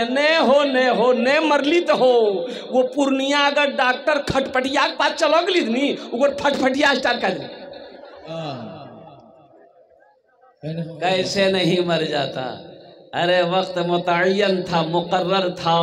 ने हो ने मरली तो हो वो पूर्णिया अगर डॉक्टर खटपटिया के पास चलो गली नी वो फटफटिया स्टार्ट कर दी कैसे नहीं मर जाता। अरे वक्त मुतय्यन था, मुकर्रर था,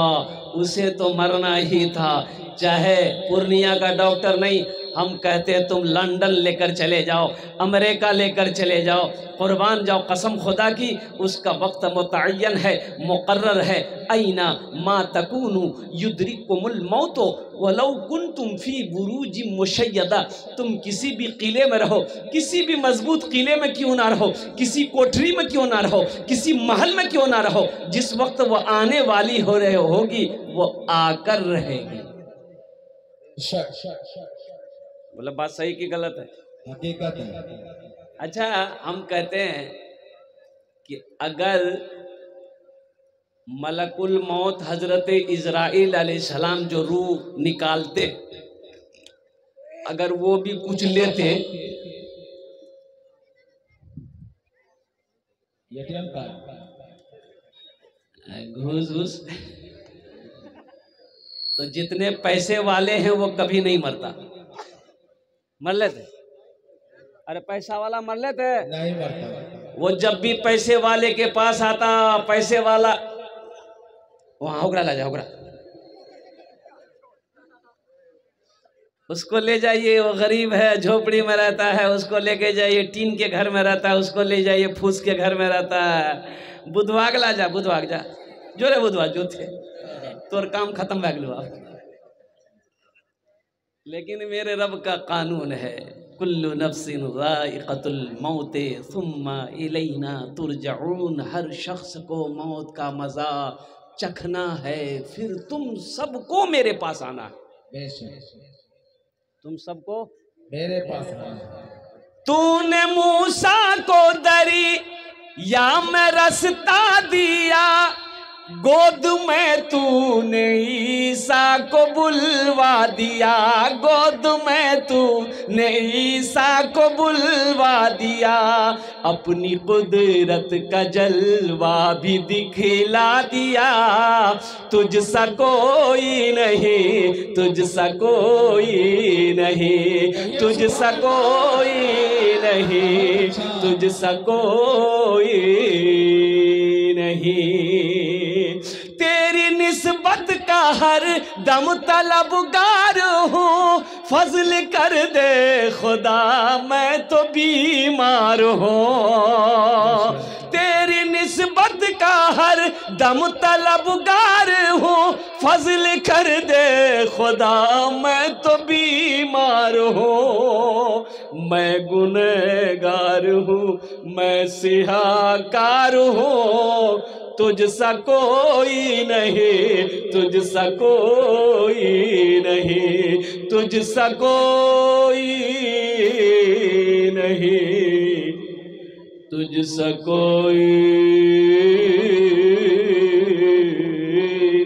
उसे तो मरना ही था। चाहे पूर्णिया का डॉक्टर नहीं, हम कहते हैं तुम लंदन लेकर चले जाओ, अमेरिका लेकर चले जाओ, कुर्बान जाओ कसम खुदा की, उसका वक्त मुतय्यन है, मुकर्रर है। ऐना मा तकूनु युद्रिकुमुल मौतो वलौ कुंतुम फी बुरूजिम मुशय्यदा। तुम किसी भी किले में रहो, किसी भी मजबूत किले में क्यों ना रहो, किसी कोठरी में क्यों ना रहो, किसी महल में क्यों ना रहो, जिस वक्त वो आने वाली हो रहे होगी वो आकर रहेगी। मतलब बात सही की गलत है? हकीकत है। अच्छा, हम कहते हैं कि अगर मलकुल मौत हजरत इजराइल अलैहिस्सलाम जो रूह निकालते, अगर वो भी कुछ लेते, घूस घूस, तो जितने पैसे वाले हैं वो कभी नहीं मरता। मर लेते? अरे पैसा वाला मर लेते? नहीं मरता। वो जब भी पैसे वाले के पास आता, पैसे वाला वहां होगरा ला जा, होगरा उसको ले जाइए, वो गरीब है, झोपड़ी में रहता है, उसको लेके जाइए, टीन के घर में रहता है, उसको ले जाइए, फूस के घर में रहता है। बुधवाग ला जा, बुधवाग जा, जो रे बुधवा जो थे, तोर काम खत्म बैग लो। लेकिन मेरे रब का कानून है, कुल्लु नफ्सिन ज़ाइक़तुल मौते सुम्मा इलैना तुरजऊन। हर शख्स को मौत का मजा चखना है, फिर तुम सबको मेरे पास आना है। तुम सबको मेरे पास आना है। तूने मूसा को दरिया में रास्ता दिया, गोद में तूने ईसा को बुलवा दिया, गोद में तूने ईसा को बुलवा दिया। अपनी कुदरत का जलवा भी दिखला दिया, तुझसा कोई नहीं, तुझसा कोई नहीं, तुझसा कोई नहीं, तुझसा कोई नहीं। तेरी निस्बत का हर दम तलबगार हूँ, फजल कर दे खुदा मैं तो बीमार हूँ। तेरी निस्बत का हर दम तलबगार हूँ, फजल कर दे खुदा मैं तो बीमार हूँ। मैं गुनहगार हूँ, मैं सिहाकार हूँ, तुझसा कोई नहीं, तुझसा कोई नहीं, तुझसा कोई नहीं, तुझसा कोई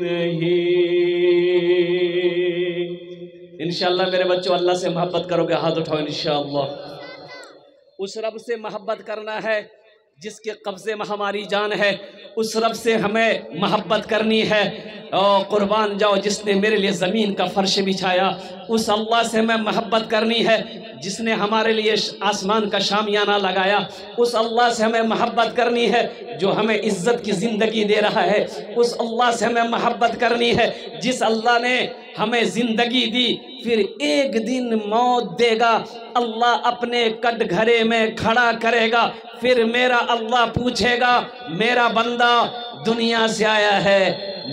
नहीं। इंशाअल्लाह मेरे बच्चों, अल्लाह से मोहब्बत करोगे, हाथ उठाओ इंशाअल्लाह। उस रब से मोहब्बत करना है जिसके कब्जे में हमारी जान है, उस रब से हमें मोहब्बत करनी है। और कुर्बान जाओ जिसने मेरे लिए ज़मीन का फर्श बिछाया, उस अल्लाह से हमें मोहब्बत करनी है जिसने हमारे लिए आसमान का शामियाना लगाया। उस अल्लाह से हमें मोहब्बत करनी है जो हमें इज़्ज़त की ज़िंदगी दे रहा है। उस अल्लाह से हमें मोहब्बत करनी है जिस अल्लाह ने हमें ज़िंदगी दी, फिर एक दिन मौत देगा। अल्लाह अपने कटघरे में खड़ा करेगा, फिर मेरा अल्लाह पूछेगा, मेरा बंदा दुनिया से आया है,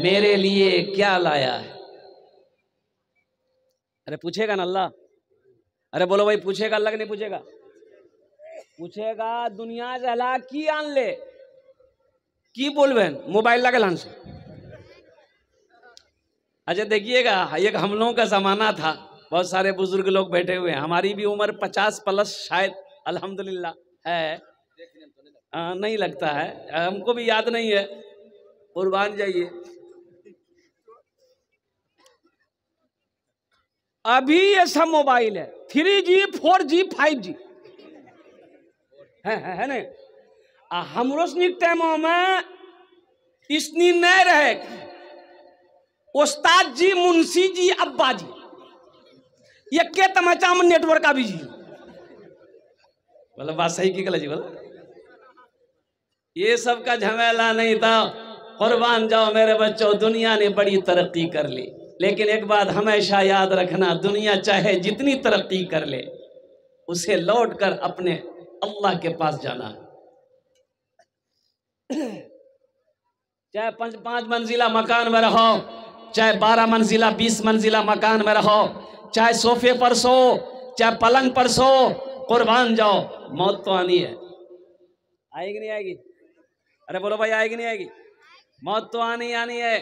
मेरे लिए क्या लाया है? अरे पूछेगा ना अल्लाह? अरे बोलो भाई, पूछेगा अल्लाह कि नहीं पूछेगा? पूछेगा। दुनिया से हला की आन ले की बोलबे मोबाइल लगे लान से। अच्छा देखिएगा, एक हम लोगों का जमाना था, बहुत सारे बुजुर्ग लोग बैठे हुए हैं, हमारी भी उम्र 50 प्लस शायद अल्हम्दुलिल्लाह है। नहीं लगता है, हमको भी याद नहीं है, कुर्बान जाइए। अभी ये सब मोबाइल है, 3G 4G 5G है नहीं। हमरो सनिक टाइम में इसनी नहीं रहे, उस्ताद जी, मुंशी जी, अब्बा जी, ये के तमाचा में नेटवर्क का भी जी बोला। बात सही की गलत जी बोला। ये सब का झमेला नहीं था। कुर्बान जाओ मेरे बच्चों, दुनिया ने बड़ी तरक्की कर ली, लेकिन एक बात हमेशा याद रखना, दुनिया चाहे जितनी तरक्की कर ले, उसे लौट कर अपने अल्लाह के पास जाना। चाहे 5 मंजिला मकान में रहो, चाहे 12 मंजिला 20 मंजिला मकान में रहो, चाहे सोफे पर सो, चाहे पलंग पर सो, कुर्बान जाओ, मौत तो आनी है। आएगी नहीं आएगी? अरे बोलो भाई, आएगी नहीं आएगी? मौत तो आनी है।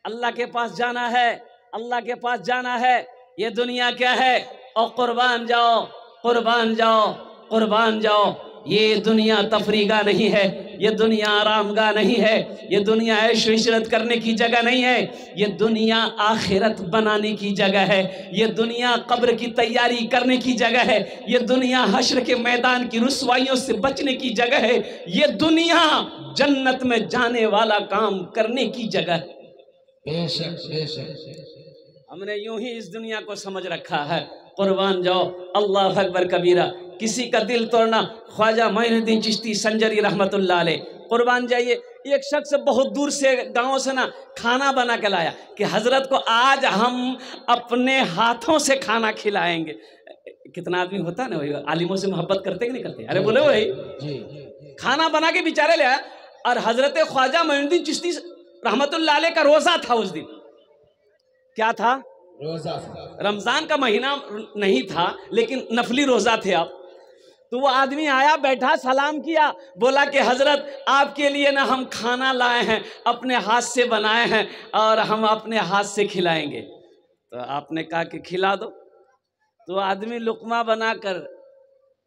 अल्लाह के पास जाना है, अल्लाह के पास जाना है। ये दुनिया क्या है? और कुर्बान जाओ, कुर्बान जाओ, कुर्बान जाओ। ये दुनिया तफरीगा नहीं है, ये दुनिया आरामगाह नहीं है, ये दुनिया ऐश इशरत करने की जगह नहीं है, ये दुनिया आखिरत बनाने की जगह है, ये दुनिया कब्र की तैयारी करने की जगह है, ये दुनिया हश्र के मैदान की रुसवाइयों से बचने की जगह है, ये दुनिया जन्नत में जाने वाला काम करने की जगह है। बेशक बेशक हमने यूं ही इस दुनिया को समझ रखा है। कुर्बान जाओ, अल्लाह अकबर कबीरा। किसी का दिल तोड़ना, ख्वाजा मोइनुद्दीन चिश्ती संजरी रहमतुल्लाह अलैह। कुर्बान जाइए, एक शख्स बहुत दूर से गांव से ना खाना बना के लाया कि हजरत को आज हम अपने हाथों से खाना खिलाएंगे। कितना आदमी होता है ना भाई, आलिमों से मोहब्बत करते कि नहीं करते? अरे बोले भाई जी। खाना बना के बेचारे ले आया। और हजरत ख्वाजा मोइनुद्दीन चिश्ती रहमतुल्लाह अलैह का रोजा था उस दिन। क्या था? रोजा। रमजान का महीना नहीं था, लेकिन नफली रोजा थे आप। तो वो आदमी आया, बैठा, सलाम किया, बोला कि हजरत आपके लिए ना हम खाना लाए हैं, अपने हाथ से बनाए हैं और हम अपने हाथ से खिलाएंगे। तो आपने कहा कि खिला दो। तो आदमी लुकमा बनाकर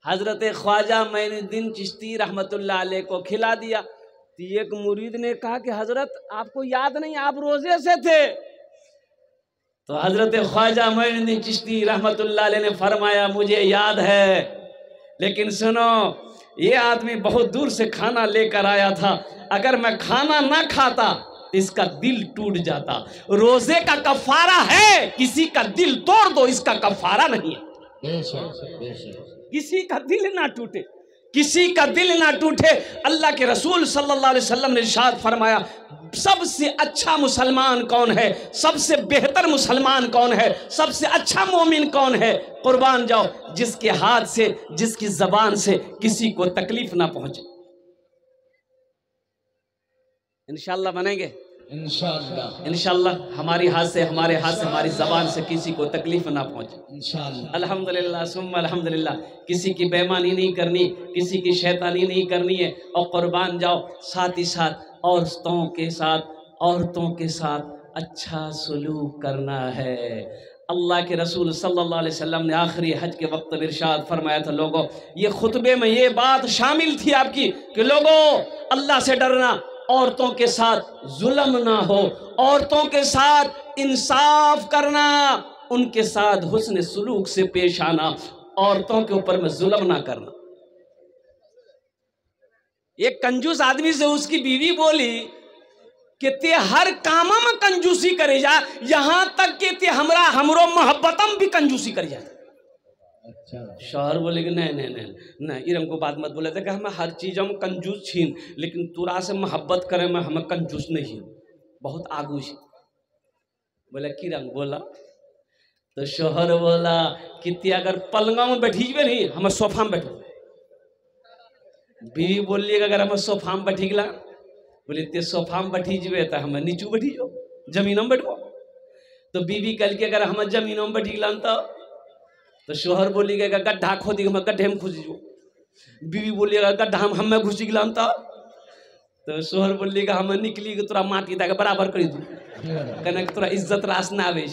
हजरत ख्वाजा मोइनुद्दीन चिश्ती रहमतुल्लाह अलैह को खिला दिया। तो एक मुरीद ने कहा कि हजरत आपको याद नहीं, आप रोजे से थे। तो हजरत ख्वाजा मोइनुद्दीन चिश्ती रहमतुल्लाह अलैह ने फरमाया, मुझे याद है, लेकिन सुनो, ये आदमी बहुत दूर से खाना लेकर आया था, अगर मैं खाना ना खाता तो इसका दिल टूट जाता। रोजे का कफारा है, किसी का दिल तोड़ दो, इसका कफारा नहीं है। बेशक बेशक किसी का दिल ना टूटे, किसी का दिल ना टूटे। अल्लाह के रसूल सल्लल्लाहु अलैहि वसल्लम ने इरशाद फरमाया, सबसे अच्छा मुसलमान कौन है, सबसे बेहतर मुसलमान कौन है, सबसे अच्छा मोमिन कौन है? कुर्बान जाओ, जिसके हाथ से, जिसकी जबान से किसी को तकलीफ ना पहुंचे। इंशाअल्लाह बनेंगे, इंशाअल्लाह इंशाअल्लाह। हमारी हाथ से, हमारे हाथ से, हमारी जबान से किसी को तकलीफ ना पहुंचे। इंशाअल्लाह। अल्हम्दुलिल्लाह सुम्मा अल्हम्दुलिल्लाह। किसी की बेईमानी नहीं करनी, किसी की शैतानी नहीं करनी है। और कुर्बान जाओ, साथ ही साथ औरतों के साथ अच्छा सलूक करना है। अल्लाह के रसूल सल्लल्लाहु अलैहि वसल्लम ने आखिरी हज के वक्त इरशाद फरमाया था, लोगों, ये खुतबे में ये बात शामिल थी आपकी कि लोगों, अल्लाह से डरना, औरतों के साथ जुल्म ना हो, औरतों के साथ इंसाफ करना, उनके साथ हुस्न सुलूक से पेश आना, औरतों के ऊपर में जुल्म ना करना। एक कंजूस आदमी से उसकी बीवी बोली कि ते हर काम में कंजूसी करे जा, यहाँ तक कि ते हमरो मोहब्बतम भी कंजूसी कर जा। अच्छा। शौहर बोले कि नहीं इरम को बात मत बोले थे कि हमें हर चीज़ में कंजूस छीन, लेकिन तुरा से मोहब्बत करे में हमें कंजूस नहीं, बहुत आगू छीन। बोले कि रंग बोला? तो शौहर बोला कि ते अगर पलंगा में बैठीबे नहीं, हमें सोफा में बैठो। बीवी बोलिएगा अगर हमें सोफा में बैठी गला, बोले ते सोफा में बैठी जबे तो हमें नीचू बैठी जाओ, जमीन में बैठो। तो बीवी कल के अगर हमें जमीनों में बैठी गला तो शोहर बोलिएगा गड्ढा खोदी, हमें गड्ढे में घुस जो। बीवी बोलिएगा गड्ढा हम हमें घुस गला तो शोहर बोलिएगा हमें निकली कि तोरा माटी तक बराबर कर दू, कहना तोरा इज्जत रास ना आवे।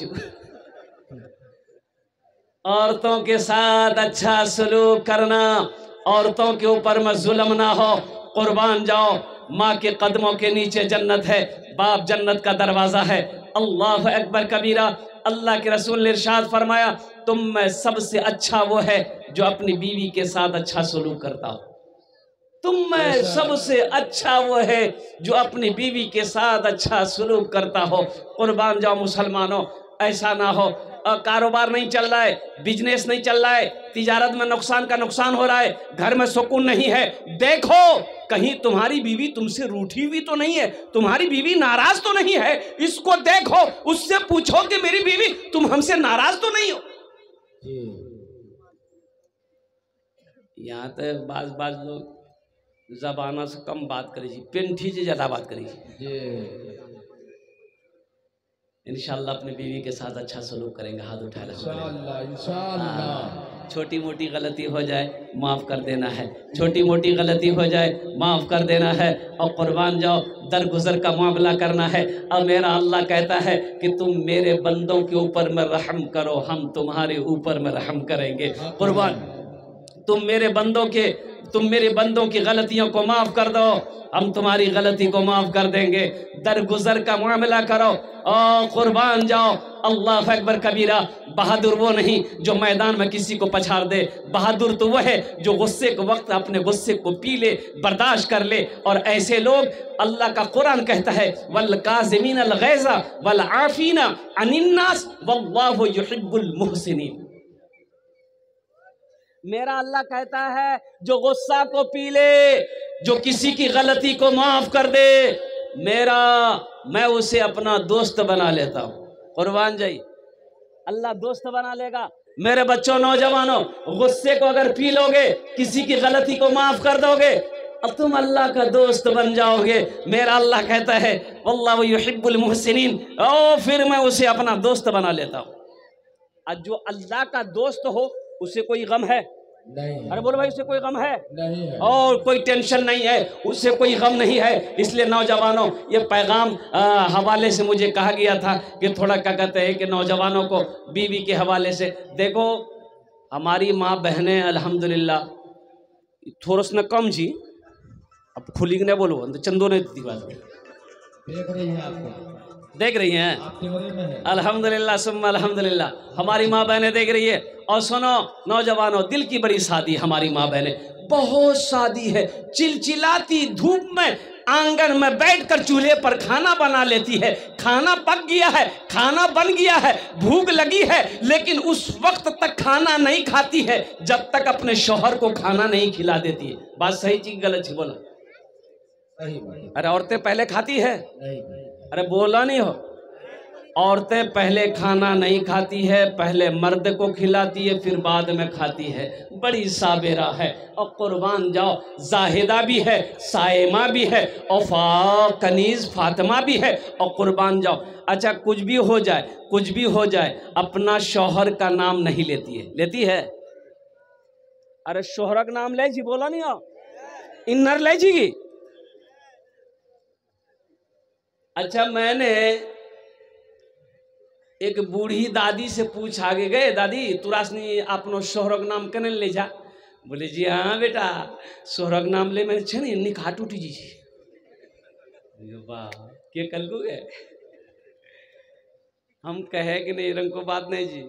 औरतों के साथ अच्छा सलूक करना, औरतों के ऊपर में जुल्म ना हो। कुर्बान जाओ, माँ के कदमों के नीचे जन्नत है, बाप जन्नत का दरवाजा है। अल्लाह अकबर कबीरा। अल्लाह के रसूल ने इरशाद फरमाया, तुम में सबसे अच्छा वो है जो अपनी बीवी के साथ अच्छा सलूक करता हो। तुम में सबसे अच्छा वो है जो अपनी बीवी के साथ अच्छा सलूक करता हो। कुर्बान जाओ मुसलमानों, ऐसा ना हो कारोबार नहीं चल रहा है, बिजनेस नहीं चल रहा है, तिजारत में नुकसान का नुकसान हो रहा है, घर में सुकून नहीं है, देखो कहीं तुम्हारी बीवी तुमसे रूठी हुई तो नहीं है, तुम्हारी बीवी नाराज तो नहीं है, इसको देखो, उससे पूछो कि मेरी बीवी तुम हमसे नाराज तो नहीं हो। यहाँ तो बाज लोग जबाना से कम बात करी, पेंठी से ज्यादा बात करी। इंशाअल्लाह अपनी बीवी के साथ अच्छा सलूक करेंगे, हाथ उठाए इंशाअल्लाह। छोटी मोटी गलती हो जाए माफ़ कर देना है, छोटी मोटी गलती हो जाए माफ़ कर देना है, और कुर्बान जाओ दरगुजर का मामला करना है। अब मेरा अल्लाह कहता है कि तुम मेरे बंदों के ऊपर में रहम करो, हम तुम्हारे ऊपर में रहम करेंगे। कुर्बान तुम मेरे बंदों की गलतियों को माफ़ कर दो, हम तुम्हारी गलती को माफ़ कर देंगे। दरगुजर का मामला करो और कुर्बान जाओ। अल्लाह अकबर कबीरा। बहादुर वो नहीं जो मैदान में किसी को पछाड़ दे, बहादुर तो वो है जो गुस्से के वक्त अपने गुस्से को पी ले, बर्दाश्त कर ले। और ऐसे लोग, अल्लाह का कुरान कहता है वल काज़िमीन अल गैज़ा वल आफ़ीना अनिन्नास वल्लाहु युहिब्बुल मुहसिनीन। मेरा अल्लाह कहता है जो गुस्सा को पी ले, जो किसी की गलती को माफ कर दे, मैं उसे अपना दोस्त बना लेता हूँ। कुर्बान जाई, अल्लाह दोस्त बना लेगा। मेरे बच्चों, नौजवानों, गुस्से को अगर पी लोगे, किसी की गलती को माफ कर दोगे, अब तुम अल्लाह का दोस्त बन जाओगे। मेरा अल्लाह कहता है वल्लाहु युहिब्बुल मुहसिनीन, और फिर मैं उसे अपना दोस्त बना लेता हूँ। आज जो अल्लाह का दोस्त हो उसे कोई गम है नहीं। अरे बोलो भाई, उसे कोई गम है नहीं है, और कोई टेंशन नहीं है, उससे कोई गम नहीं है। इसलिए नौजवानों, ये पैगाम हवाले से मुझे कहा गया था कि थोड़ा क्या कहते हैं कि नौजवानों को बीवी के हवाले से देखो। हमारी माँ बहनें अल्हम्दुलिल्लाह थोड़ा सा कम जी, अब खुली नहीं बोलो, चंदो ने देख रही हैं अल्हम्दुलिल्लाह सुम्मा अल्हम्दुलिल्लाह, हमारी माँ बहनें देख रही है। और सुनो नौजवानों, दिल की बड़ी शादी हमारी माँ बहनें, बहुत शादी है। चिलचिलाती धूप में आंगन में बैठकर चूल्हे पर खाना बना लेती है। खाना पक गया है, खाना बन गया है, भूख लगी है, लेकिन उस वक्त तक खाना नहीं खाती है जब तक अपने शौहर को खाना नहीं खिला देती है। बात सही चीज गलत बोला? अरे औरतें पहले खाती है? अरे बोला नहीं हो, औरतें पहले खाना नहीं खाती है, पहले मर्द को खिलाती है, फिर बाद में खाती है। बड़ी साबिरा है। और कुर्बान जाओ, जाहिदा भी है, साइमा भी है, और कनीज फातिमा भी है। और कुर्बान जाओ, अच्छा कुछ भी हो जाए, अपना शौहर का नाम नहीं लेती है। लेती है? अरे शौहर का नाम ले जी, बोला नहीं हो, इन्नर ले जी। अच्छा, मैंने एक बूढ़ी दादी से पूछ आगे गए, दादी तुरासनी आपनो शोहरक नाम कने ले जा? बोले जी हाँ बेटा, शोहरक नाम ले मैंने छे नहीं निकाह टूटी जी। वाह, के कल को गए हम कहे कि नहीं रंग को बात नहीं जी।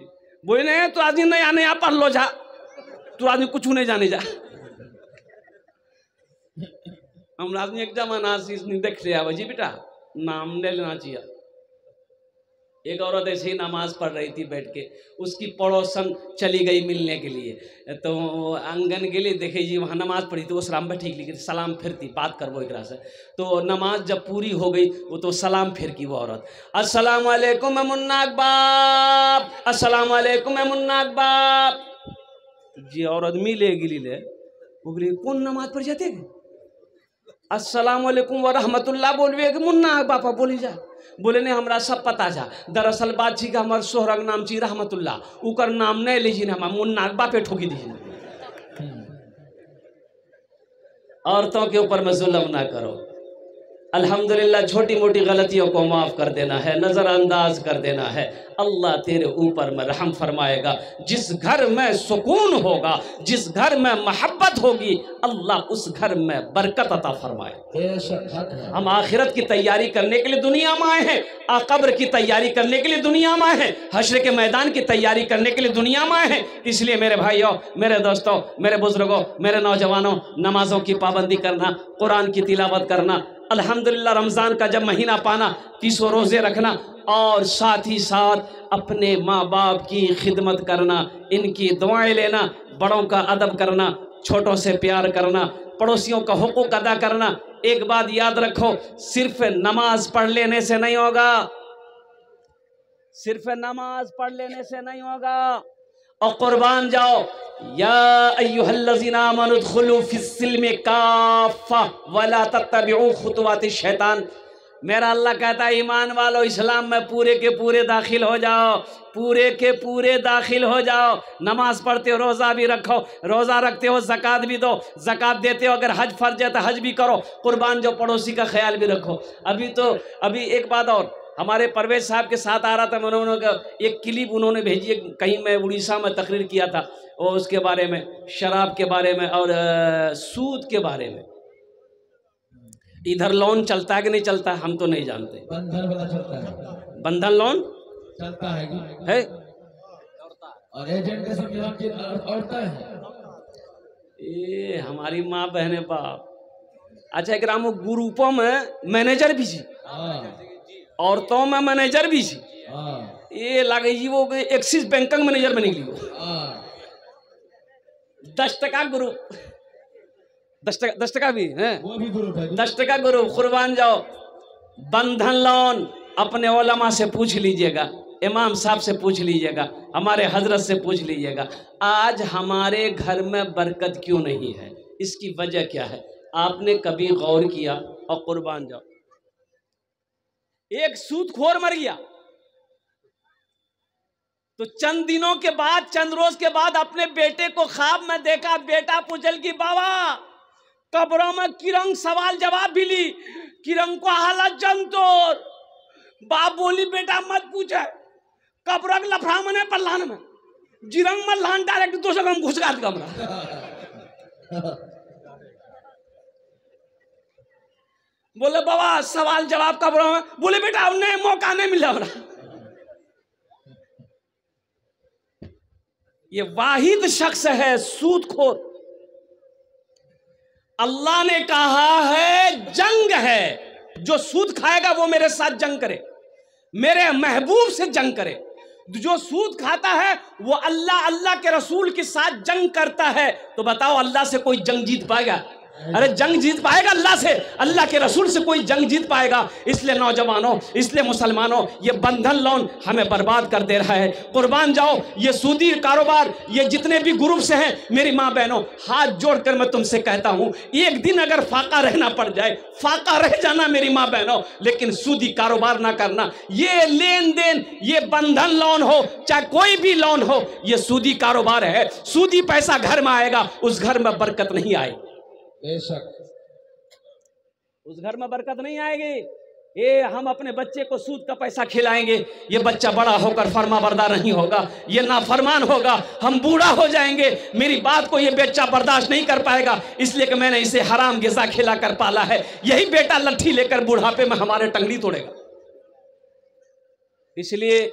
बोले नहीं तो आदमी नहीं आने आप पढ़ लो जा, तू आदमी कुछ नहीं जाने जा। हम आदमी एक जमाना नहीं देख लिया जी बेटा, नाम नहीं लेना चाहिए। एक औरत ऐसे ही नमाज पढ़ रही थी बैठ के, उसकी पड़ोसन चली गई मिलने के लिए, तो आंगन के लिए देखे जी वहाँ नमाज पढ़ी, तो वो सलाम पे ठीक लिखी, सलाम फिरती बात कर वो एक से। तो नमाज जब पूरी हो गई वो तो सलाम फिर की वो औरत, अस्सलाम वालेकुम मुन्नाक बाप, अस्सलाम वालेकुम मुन्नाक बाप। जी औरत मिले गिली ले, वो बोली कौन नमाज पढ़ जाते, अस्सलाम वालेकुम व रहमतुल्लाह बोलवे कि मुन्ना बापा बोली जा। बोले नहीं हमरा सब पता जा, दरअसल बात छी कि हमार सोहरक नाम छी रहमतुल्लाह, उकर नाम नहीं लीजिए, हम मुन्ना बापे ठोकी दीजिए। औरतों के ऊपर में जुल्म ना करो। अल्हम्दुलिल्लाह छोटी मोटी गलतियों को माफ़ कर देना है, नज़रअंदाज कर देना है। अल्लाह तेरे ऊपर में रहम फरमाएगा। जिस घर में सुकून होगा, जिस घर में मोहब्बत होगी, अल्लाह उस घर में बरकत अता फरमाए। हम आखिरत की तैयारी करने के लिए दुनिया में आए हैं, कब्र की तैयारी करने के लिए दुनिया में आए हैं, हश्र के मैदान की तैयारी करने के लिए दुनिया में आए हैं। इसलिए मेरे भाइयों, मेरे दोस्तों, मेरे बुजुर्गों, मेरे नौजवानों, नमाजों की पाबंदी करना, कुरान की तिलावत करना, अल्हम्दुलिल्लाह रमज़ान का जब महीना पाना 30 रोज़े रखना, और साथ ही साथ अपने माँ बाप की खिदमत करना, इनकी दुआएं लेना, बड़ों का अदब करना, छोटों से प्यार करना, पड़ोसियों का हुकूक अदा करना। एक बात याद रखो, सिर्फ नमाज पढ़ लेने से नहीं होगा, सिर्फ नमाज पढ़ लेने से नहीं होगा। और कुर्बान जाओ, या अय्युहल्लज़ीना आमनू उदखुलू फिस्सिल्मि काफ़ा वला तत्तबिऊ खुतुवाति शैतान। मेरा अल्लाह कहता है, ईमान वालो, इस्लाम में पूरे के पूरे दाखिल हो जाओ, पूरे के पूरे दाखिल हो जाओ। नमाज पढ़ते हो, रोज़ा भी रखो, रोज़ा रखते हो, ज़कात भी दो, ज़कात देते हो, अगर हज फर्ज है तो हज भी करो, कुर्बान जो पड़ोसी का ख्याल भी रखो। अभी एक बात और, हमारे परवेज साहब के साथ आ रहा था, उन्होंने एक क्लिप उन्होंने भेजी, कहीं मैं उड़ीसा में तकरीर किया था, और उसके बारे में, शराब के बारे में और सूद के बारे में। इधर लोन चलता है कि नहीं चलता है, हम तो नहीं जानते। बंधन वाला चलता है, बंधन लोन चलता है और एजेंट के संविधान की औरतें हैं। ये हमारी माँ बहने बाप। अच्छा, एक रामो ग्रुपों में मैनेजर भी जी, औरतों में मैनेजर भी जी, ये लगे जी वो एक्सिस बैंक का मैनेजर बने गई। 10 टका ग्रुप, 10 टका भी है, वो भी ग्रुप है। 10 टका ग्रुप। कुर्बान जाओ, बंधन लोन अपने उलमा से पूछ लीजिएगा, इमाम साहब से पूछ लीजिएगा, हमारे हजरत से पूछ लीजिएगा, आज हमारे घर में बरकत क्यों नहीं है, इसकी वजह क्या है? आपने कभी गौर किया? और कुर्बान जाओ, एक सूदखोर मर गया तो चंद दिनों के बाद, चंद रोज के बाद अपने बेटे को ख्वाब में देखा, बेटा पूछल की बाबा कब्रों में किरंग सवाल जवाब भी ली, किरंग को हालत जंतोर। बाप बोली बेटा मत पूछे, कब्र के लफड़ा मने पल्लान में जिरंग में लान डायरेक्ट 200 ग्राम घुस गया कमरा। बोले बाबा सवाल जवाब कब्रों में, बोले बेटा उन्हें मौका नहीं मिला हमरा। ये वाहिद शख्स है सूदखोर। अल्लाह ने कहा है जंग है, जो सूद खाएगा वो मेरे साथ जंग करे, मेरे महबूब से जंग करे। जो सूद खाता है वो अल्लाह के रसूल के साथ जंग करता है। तो बताओ अल्लाह से कोई जंग जीत पाएगा? अरे जंग जीत पाएगा अल्लाह से? अल्लाह के रसूल से कोई जंग जीत पाएगा? इसलिए नौजवानों, इसलिए मुसलमानों, ये बंधन लोन हमें बर्बाद कर दे रहा है। कुर्बान जाओ, ये सूदी कारोबार, ये जितने भी ग्रुप से हैं, मेरी माँ बहनों, हाथ जोड़कर मैं तुमसे कहता हूँ, एक दिन अगर फाका रहना पड़ जाए, फाका रह जाना मेरी माँ बहनों, लेकिन सूदी कारोबार ना करना। ये लेन देन, ये बंधन लोन हो चाहे कोई भी लोन हो, ये सूदी कारोबार है। सूदी पैसा घर में आएगा, उस घर में बरकत नहीं आएगी, बेशक उस घर में बरकत नहीं आएगी। ये हम अपने बच्चे को सूद का पैसा खिलाएंगे, ये बच्चा बड़ा होकर फरमाबरदार नहीं होगा, ये नाफरमान होगा, हम बूढ़ा हो जाएंगे, मेरी बात को ये बच्चा बर्दाश्त नहीं कर पाएगा, इसलिए कि मैंने इसे हराम गिज़ा खिला कर पाला है। यही बेटा लट्ठी लेकर बुढ़ापे में हमारे टंगड़ी तोड़ेगा। इसलिए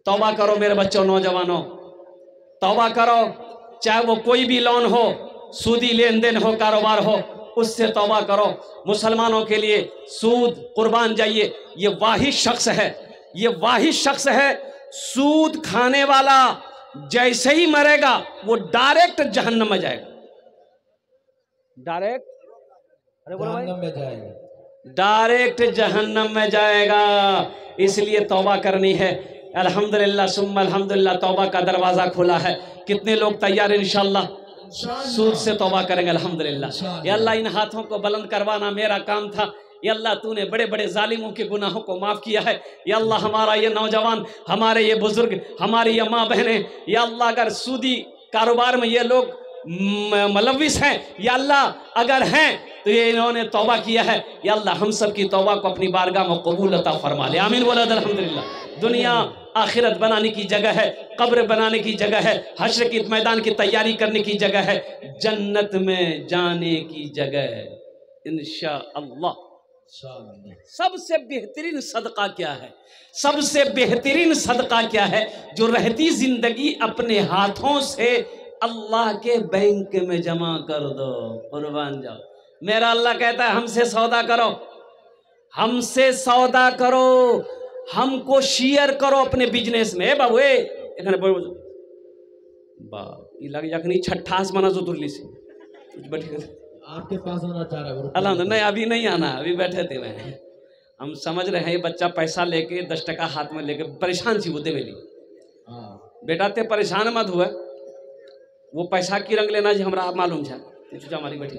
तौबा करो मेरे बच्चों, नौजवानों, तौबा करो। चाहे वो कोई भी लोन हो, सूदी लेन देन हो, कारोबार हो, उससे तौबा करो। मुसलमानों के लिए सूद, कुर्बान जाइए, ये वाहिद शख्स है, ये वाहिद शख्स है। सूद खाने वाला जैसे ही मरेगा वो डायरेक्ट जहन्नम में जाएगा, डायरेक्ट, अरे बोलो भाई, जहन्नम में जाएगा, डायरेक्ट जहन्नम में जाएगा। इसलिए तौबा करनी है। अल्हम्दुलिल्लाह सुम्मा अल्हम्दुलिल्लाह, तौबा का दरवाजा खुला है। कितने लोग तैयार हैं इंशाअल्लाह सूद से तौबा करेंगे? अल्हम्दुलिल्लाह। या अल्लाह इन हाथों को बुलंद करवाना मेरा काम था। या अल्लाह तूने बड़े बड़े जालिमों के गुनाहों को माफ़ किया है। या अल्लाह हमारा ये नौजवान, हमारे ये बुजुर्ग, हमारी ये माँ बहनें, या अल्लाह अगर सूदी कारोबार में ये लोग मुलविस हैं, या अल्लाह अगर हैं तो ये इन्होंने तौबा किया है। या अल्लाह हम सब की तौबा को अपनी बारगाह में कबूल अता फरमा ले, आमीन बोला अल्हम्दुलिल्लाह। दुनिया आखिरत बनाने की जगह है, कब्र बनाने की जगह है, हश्र की मैदान की तैयारी करने की जगह है, जन्नत में जाने की जगह है इंशाअल्लाह। सबसे बेहतरीन सदका क्या है? सबसे बेहतरीन सदका क्या है? जो रहती जिंदगी अपने हाथों से अल्लाह के बैंक में जमा कर दो। कुर्बान जाओ, मेरा अल्लाह कहता है हमसे सौदा करो, हमसे सौदा करो, हमको शेयर करो अपने बिजनेस में। बाबू एखाने लग जखनी छठास मना जो तुरली से बैठे आपके पास होना चाह रहा है अल्हम्दुलिल्लाह। नहीं अभी नहीं आना, अभी बैठे थे मैं। हम समझ रहे हैं ये बच्चा पैसा लेके 10 टका हाथ में लेके परेशान सी होते वेली। बेटा ते परेशान मत हुआ, वो पैसा की रंग लेना जी हमरा मालूम है। हमारी बैठी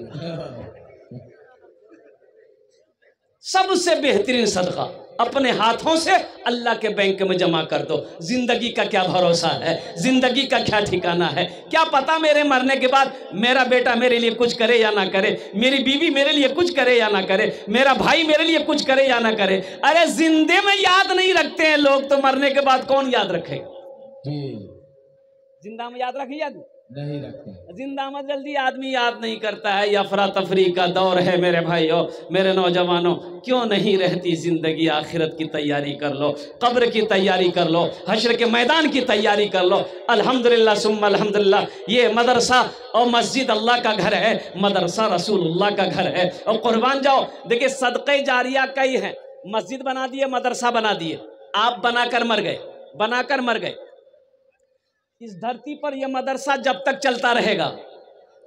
सबसे बेहतरीन सदका अपने हाथों से अल्लाह के बैंक में जमा कर दो। जिंदगी का क्या भरोसा है, जिंदगी का क्या ठिकाना है? क्या पता मेरे मरने के बाद मेरा बेटा मेरे लिए कुछ करे या ना करे, मेरी बीवी मेरे लिए कुछ करे या ना करे, मेरा भाई मेरे लिए कुछ करे या ना करे। अरे जिंदे में याद नहीं रखते हैं लोग, तो मरने के बाद कौन याद रखे? जिंदा में याद रखे, याद नहीं रखते। जिंदा में जल्दी आदमी याद नहीं करता है। ये अफरा तफरी का दौर है मेरे भाइयों, मेरे नौजवानों। क्यों नहीं रहती जिंदगी? आखिरत की तैयारी कर लो, कब्र की तैयारी कर लो, हश्र के मैदान की तैयारी कर लो। अल्हम्दुलिल्लाह सुम्मा अल्हम्दुलिल्लाह। ये मदरसा और मस्जिद अल्लाह का घर है, मदरसा रसूलुल्लाह का घर है। और कुर्बान जाओ, देखिए सदक़े जारिया कई हैं। मस्जिद बना दिए, मदरसा बना दिए, आप बनाकर मर गए, बनाकर मर गए। इस धरती पर यह मदरसा जब तक चलता रहेगा,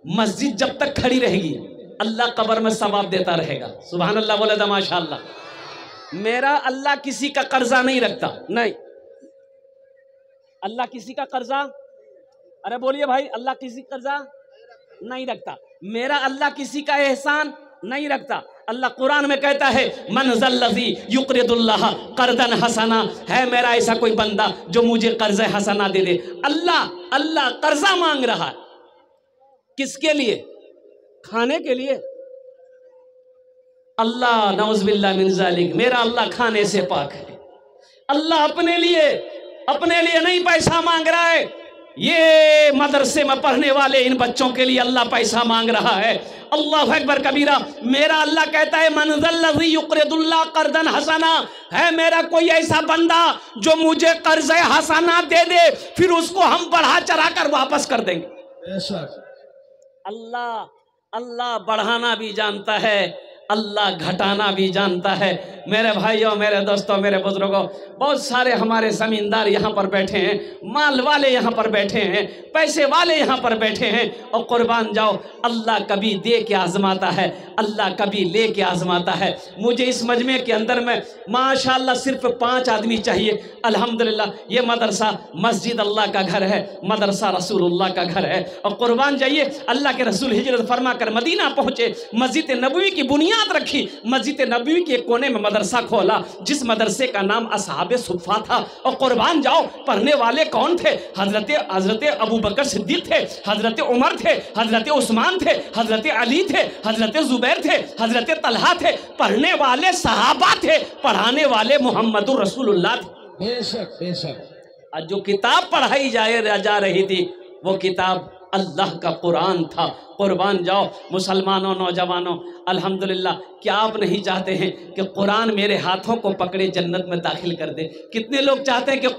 मस्जिद जब तक खड़ी रहेगी, अल्लाह कब्र में सवाब देता रहेगा। सुभान अल्लाह बोले तो माशाअल्लाह। मेरा अल्लाह किसी का कर्जा नहीं रखता, नहीं, अल्लाह किसी का कर्जा, अरे बोलिए भाई, अल्लाह किसी का कर्जा नहीं रखता। मेरा अल्लाह किसी का एहसान नहीं रखता। अल्लाह कुरान में कहता है मन ज़ल्लज़ी युक़रिदुल्लाह क़र्ज़न हसना, है मेरा ऐसा कोई बंदा जो मुझे कर्ज़ हसना दे दे। अल्लाह कर्जा मांग रहा है, किसके लिए? खाने के लिए। अल्लाह नऊज़ बिल्लाह मिन ज़ालिक, मेरा अल्लाह खाने से पाक है। अल्लाह अपने लिए नहीं पैसा मांग रहा है। ये मदरसे में पढ़ने वाले इन बच्चों के लिए अल्लाह पैसा मांग रहा है। अल्लाह अकबर कबीरा। मेरा अल्लाह कहता है मन ज़ल्लज़ी युक़रिदुल्लाह क़र्ज़न हसना, है मेरा कोई ऐसा बंदा जो मुझे कर्ज़ हसना दे दे, फिर उसको हम बढ़ा चढ़ा कर वापस कर देंगे। अल्लाह बढ़ाना भी जानता है, अल्लाह घटाना भी जानता है। मेरे भाइयों, मेरे दोस्तों, मेरे बुजुर्गों, बहुत सारे हमारे ज़मींदार यहाँ पर बैठे हैं, माल वाले यहाँ पर बैठे हैं, पैसे वाले यहाँ पर बैठे हैं। और कुर्बान जाओ, अल्लाह कभी दे के आजमाता है, अल्लाह कभी ले के आजमाता है। मुझे इस मजमे के अंदर में माशाअल्लाह सिर्फ 5 आदमी चाहिए। अल्हम्दुलिल्लाह ये मदरसा मस्जिद अल्लाह का घर है, मदरसा रसूलुल्लाह का घर है। और कुर्बान जाइए, अल्लाह के रसूल हिजरत फरमा कर मदीना पहुँचे, मस्जिद नबवी की बुनियाद रखी, मस्जिद नबवी के कोने में मदरसा खोला, जिस मदरसे का नाम असहाबे सुफ़ा था। और कुर्बान जाओ, पढ़ने वाले कौन थे? हजरत अबू बकर सिद्दीक़ थे, हजरत उमर थे, हजरत उस्मान थे, हजरत अली थे, हजरत जुबैर थे, हजरत तलहा थे। पढ़ने वाले सहाबा थे, पढ़ाने वाले मोहम्मदुर रसूलुल्लाह थे। बेशक बेशक। जो किताब पढ़ाई जा रही थी वो किताब अल्लाह का कुरान था। कुर्बान जाओ मुसलमानों, नौजवानों, अल्हम्दुलिल्लाह, क्या आप नहीं चाहते हैं कि कुरान मेरे हाथों को पकड़े जन्नत में दाखिल कर दे? कितने लोग चाहते हैं कि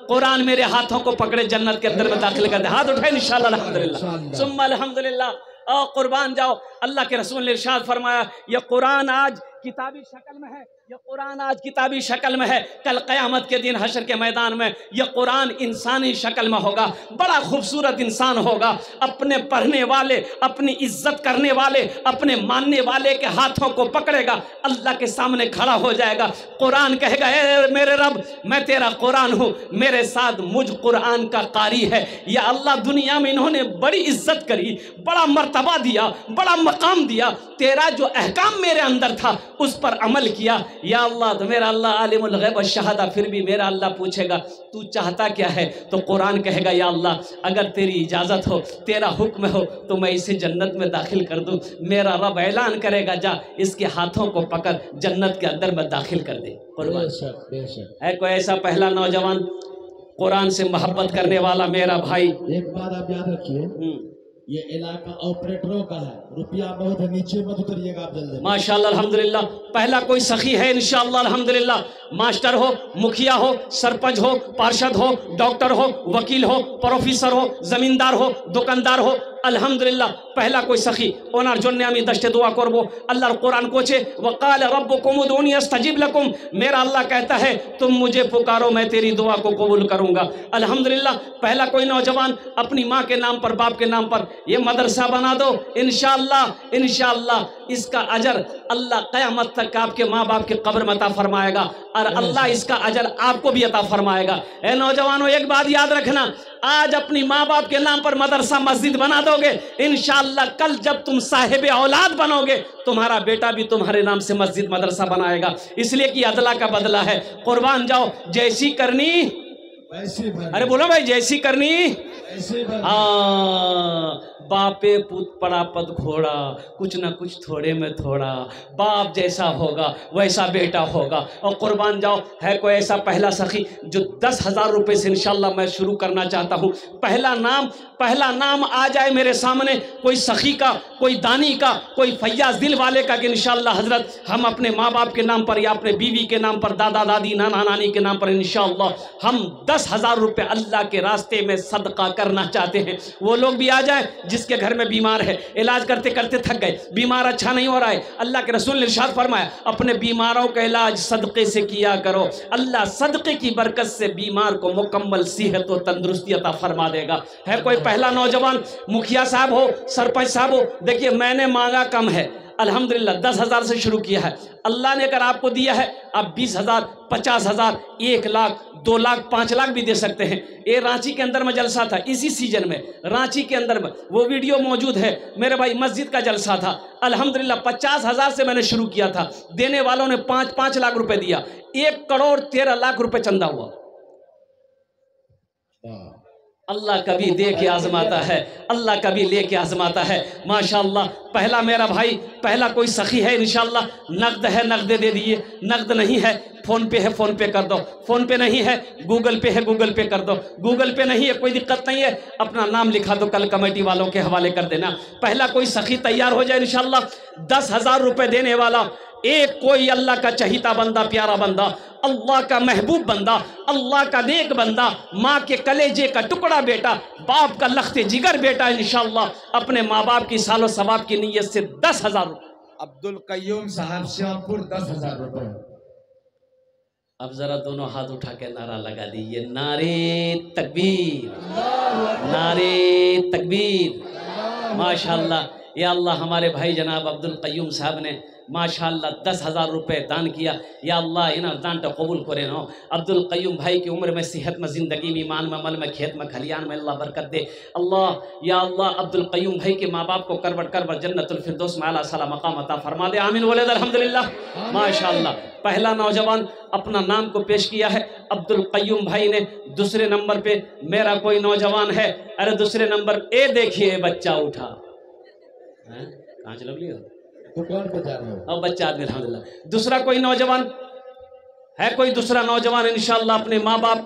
कुरान मेरे हाथों को पकड़े जन्नत के अंदर में दाखिल कर दे? हाथ उठाए इंशाअल्लाह, अल्हम्दुलिल्लाह सुम्मा अल्हम्दुलिल्लाह। और कुर्बान जाओ, अल्लाह के रसूल ने इरशाद फरमाया, यह कुरान आज किताबी शक्ल में है, यह कुरान आज किताबी शक्ल में है, कल क़यामत के दिन हशर के मैदान में यह कुरान इंसानी शक्ल में होगा। बड़ा खूबसूरत इंसान होगा, अपने पढ़ने वाले, अपनी इज्जत करने वाले, अपने मानने वाले के हाथों को पकड़ेगा, अल्लाह के सामने खड़ा हो जाएगा। कुरान कहेगा, ए मेरे रब, मैं तेरा कुरान हूँ, मेरे साथ मुझ कुरान का कारी है। या अल्लाह, दुनिया में इन्होंने बड़ी इज्जत करी, बड़ा मर्तबा दिया, बड़ा मकाम दिया, तेरा जो अहकाम मेरे अंदर था उस पर अमल किया, या अल्लाह तो मेरा अल्लाह आलिमुल गैब व शहादा, फिर भी मेरा अल्लाह पूछेगा तू चाहता क्या है, तो कुरान कहेगा या अल्लाह अगर तेरी इजाज़त हो, तेरा हुक्म हो तो मैं इसे जन्नत में दाखिल कर दूँ। मेरा रब ऐलान करेगा जा इसके हाथों को पकड़ जन्नत के अंदर में दाखिल कर दे। बेशक है कोई ऐसा पहला नौजवान कुरान से मोहब्बत करने वाला मेरा भाई? एक बात आप याद रखिए, ये इलाका ऑपरेटरों का है, रुपया बहुत है, नीचे मत उतरिएगा आप जल्दी। माशाल्लाह अल्हम्दुलिल्लाह। पहला कोई सखी है इंशाअल्लाह अल्हम्दुलिल्लाह, मास्टर हो, मुखिया हो, सरपंच हो, पार्षद हो, डॉक्टर हो, वकील हो, प्रोफेसर हो, जमींदार हो, दुकानदार हो, अल्हम्दुलिल्लाह पहला कोई सखी ओनार जोन्ने आमी दश्ते दुआ करबो। अल्लाह कुरान कोचे वक़ाल रब्बुकुम उदूनी अस्तजिब लकुम, मेरा अल्लाह कहता है तुम मुझे पुकारो मैं तेरी दुआ को कबूल करूंगा। अल्हम्दुलिल्लाह पहला कोई नौजवान अपनी माँ के नाम पर, बाप के नाम पर ये मदरसा बना दो, इंशाअल्लाह इंशाअल्लाह इसका अजर अल्लाह क़यामत तक आपके माँ बाप के कब्र में अता फरमाएगा और अल्लाह इसका अजर आपको भी अता फरमाएगा। ए नौजवानों एक बात याद रखना, आज अपनी माँ बाप के नाम पर मदरसा मस्जिद बना दोगे, इंशाअल्लाह कल जब तुम साहिब औलाद बनोगे तुम्हारा बेटा भी तुम्हारे नाम से मस्जिद मदरसा बनाएगा, इसलिए कि अदला का बदला है। कुर्बान जाओ जैसी करनी वैसी भरनी। अरे बोलो भाई जैसी करनी वैसी भरनी। बापे पुत पड़ा पद घोड़ा, कुछ ना कुछ थोड़े में थोड़ा, बाप जैसा होगा वैसा बेटा होगा। और कुर्बान जाओ है कोई ऐसा पहला सखी जो 10,000 रुपये से इंशाल्लाह मैं शुरू करना चाहता हूँ। पहला नाम आ जाए मेरे सामने, कोई सखी का, कोई दानी का, कोई फैयाज दिल वाले का कि इंशाल्लाह हजरत हम अपने माँ बाप के नाम पर या अपने बीवी के नाम पर, दादा दादी नाना नानी के नाम पर इंशाल्लाह हम 10,000 रुपये अल्लाह के रास्ते में सदका करना चाहते हैं। वो लोग भी आ जाए जिसके घर में बीमार है, इलाज करते करते थक गए, बीमार अच्छा नहीं हो रहा है, अल्लाह के रसूल ने इरशाद फरमाया अपने बीमारों का इलाज सदक़े से किया करो, अल्लाह सदक़े की बरकत से बीमार को मुकम्मल सेहत और तंदुरुस्ती अता फरमा देगा। है कोई पहला नौजवान मुखिया साहब हो, सरपंच साहब हो, देखिए मैंने मांगा कम है, अल्हम्दुलिल्लाह 10,000 से शुरू किया है। अल्लाह ने अगर आपको दिया है आप 20,000, 50,000, 1 लाख, 2 लाख, 5 लाख भी दे सकते हैं। ये रांची के अंदर में जलसा था इसी सीजन में, रांची के अंदर में वो वीडियो मौजूद है मेरे भाई, मस्जिद का जलसा था। अल्हम्दुलिल्लाह 50,000 से मैंने शुरू किया था, देने वालों ने 5-5 लाख रुपए दिया, 1 करोड़ 13 लाख रुपए चंदा हुआ। अल्लाह कभी दे के आजमाता है, अल्लाह कभी ले के आजमाता है। माशाअल्लाह पहला मेरा भाई, पहला कोई सखी है इंशाअल्लाह, नकद है नकद दे दिए, नकद नहीं है फ़ोन पे है फ़ोन पे कर दो, फ़ोन पे नहीं है गूगल पे है गूगल पे कर दो, गूगल पे नहीं है कोई दिक्कत नहीं है अपना नाम लिखा दो, कल कमेटी वालों के हवाले कर देना। पहला कोई सखी तैयार हो जाए इंशाअल्लाह 10,000 रुपये देने वाला, एक कोई अल्लाह का चहीता बंदा, प्यारा बंदा, अल्लाह का महबूब बंदा, अल्लाह का नेक बंदा, माँ के कलेजे का टुकड़ा बेटा, बाप का लख्ते जिगर बेटा इंशाअल्लाह अपने माँ बाप की सालो सवाब की नीयत से 10,000 रुपये। अब्दुल कय्यूम साहब श्यामपुर 10,000 रुपये। अब जरा दोनों हाथ उठा के नारा लगा दीजिए, नारे तकबीर, नारे तकबीर। माशाअल्लाह या अल्लाह हमारे भाई जनाब अब्दुल कय्यूम साहब ने माशाअल्लाह 10,000 रुपये दान किया, या अल्लाह इन दान तो कबूल करे ना। अब्दुल कय्यूम भाई की उम्र में, सेहत में, ज़िंदगी में, ईमान में, अमल में, खेत में, खलियान में अल्लाह बरकत दे। अल्लाह या अल्लाह अब्दुल कय्यूम भाई के माँ बाप को करबट जन्नतुल फिरदौस में आला साला मकाम अता फरमा दे, आमीन वलद अल्हम्दुलिल्लाह। माशाअल्लाह पहला नौजवान अपना नाम को पेश किया है अब्दुल कय्यूम भाई ने। दूसरे नंबर पे मेरा कोई नौजवान है, अरे दूसरे नंबर ए देखिए बच्चा उठा, कहाँ चलो दुकान पे जा रहे हो, अब बच्चा आदमी अल्हम्दुलिल्लाह। दूसरा कोई नौजवान है, कोई दूसरा नौजवान इंशाअल्लाह अपने माँ बाप,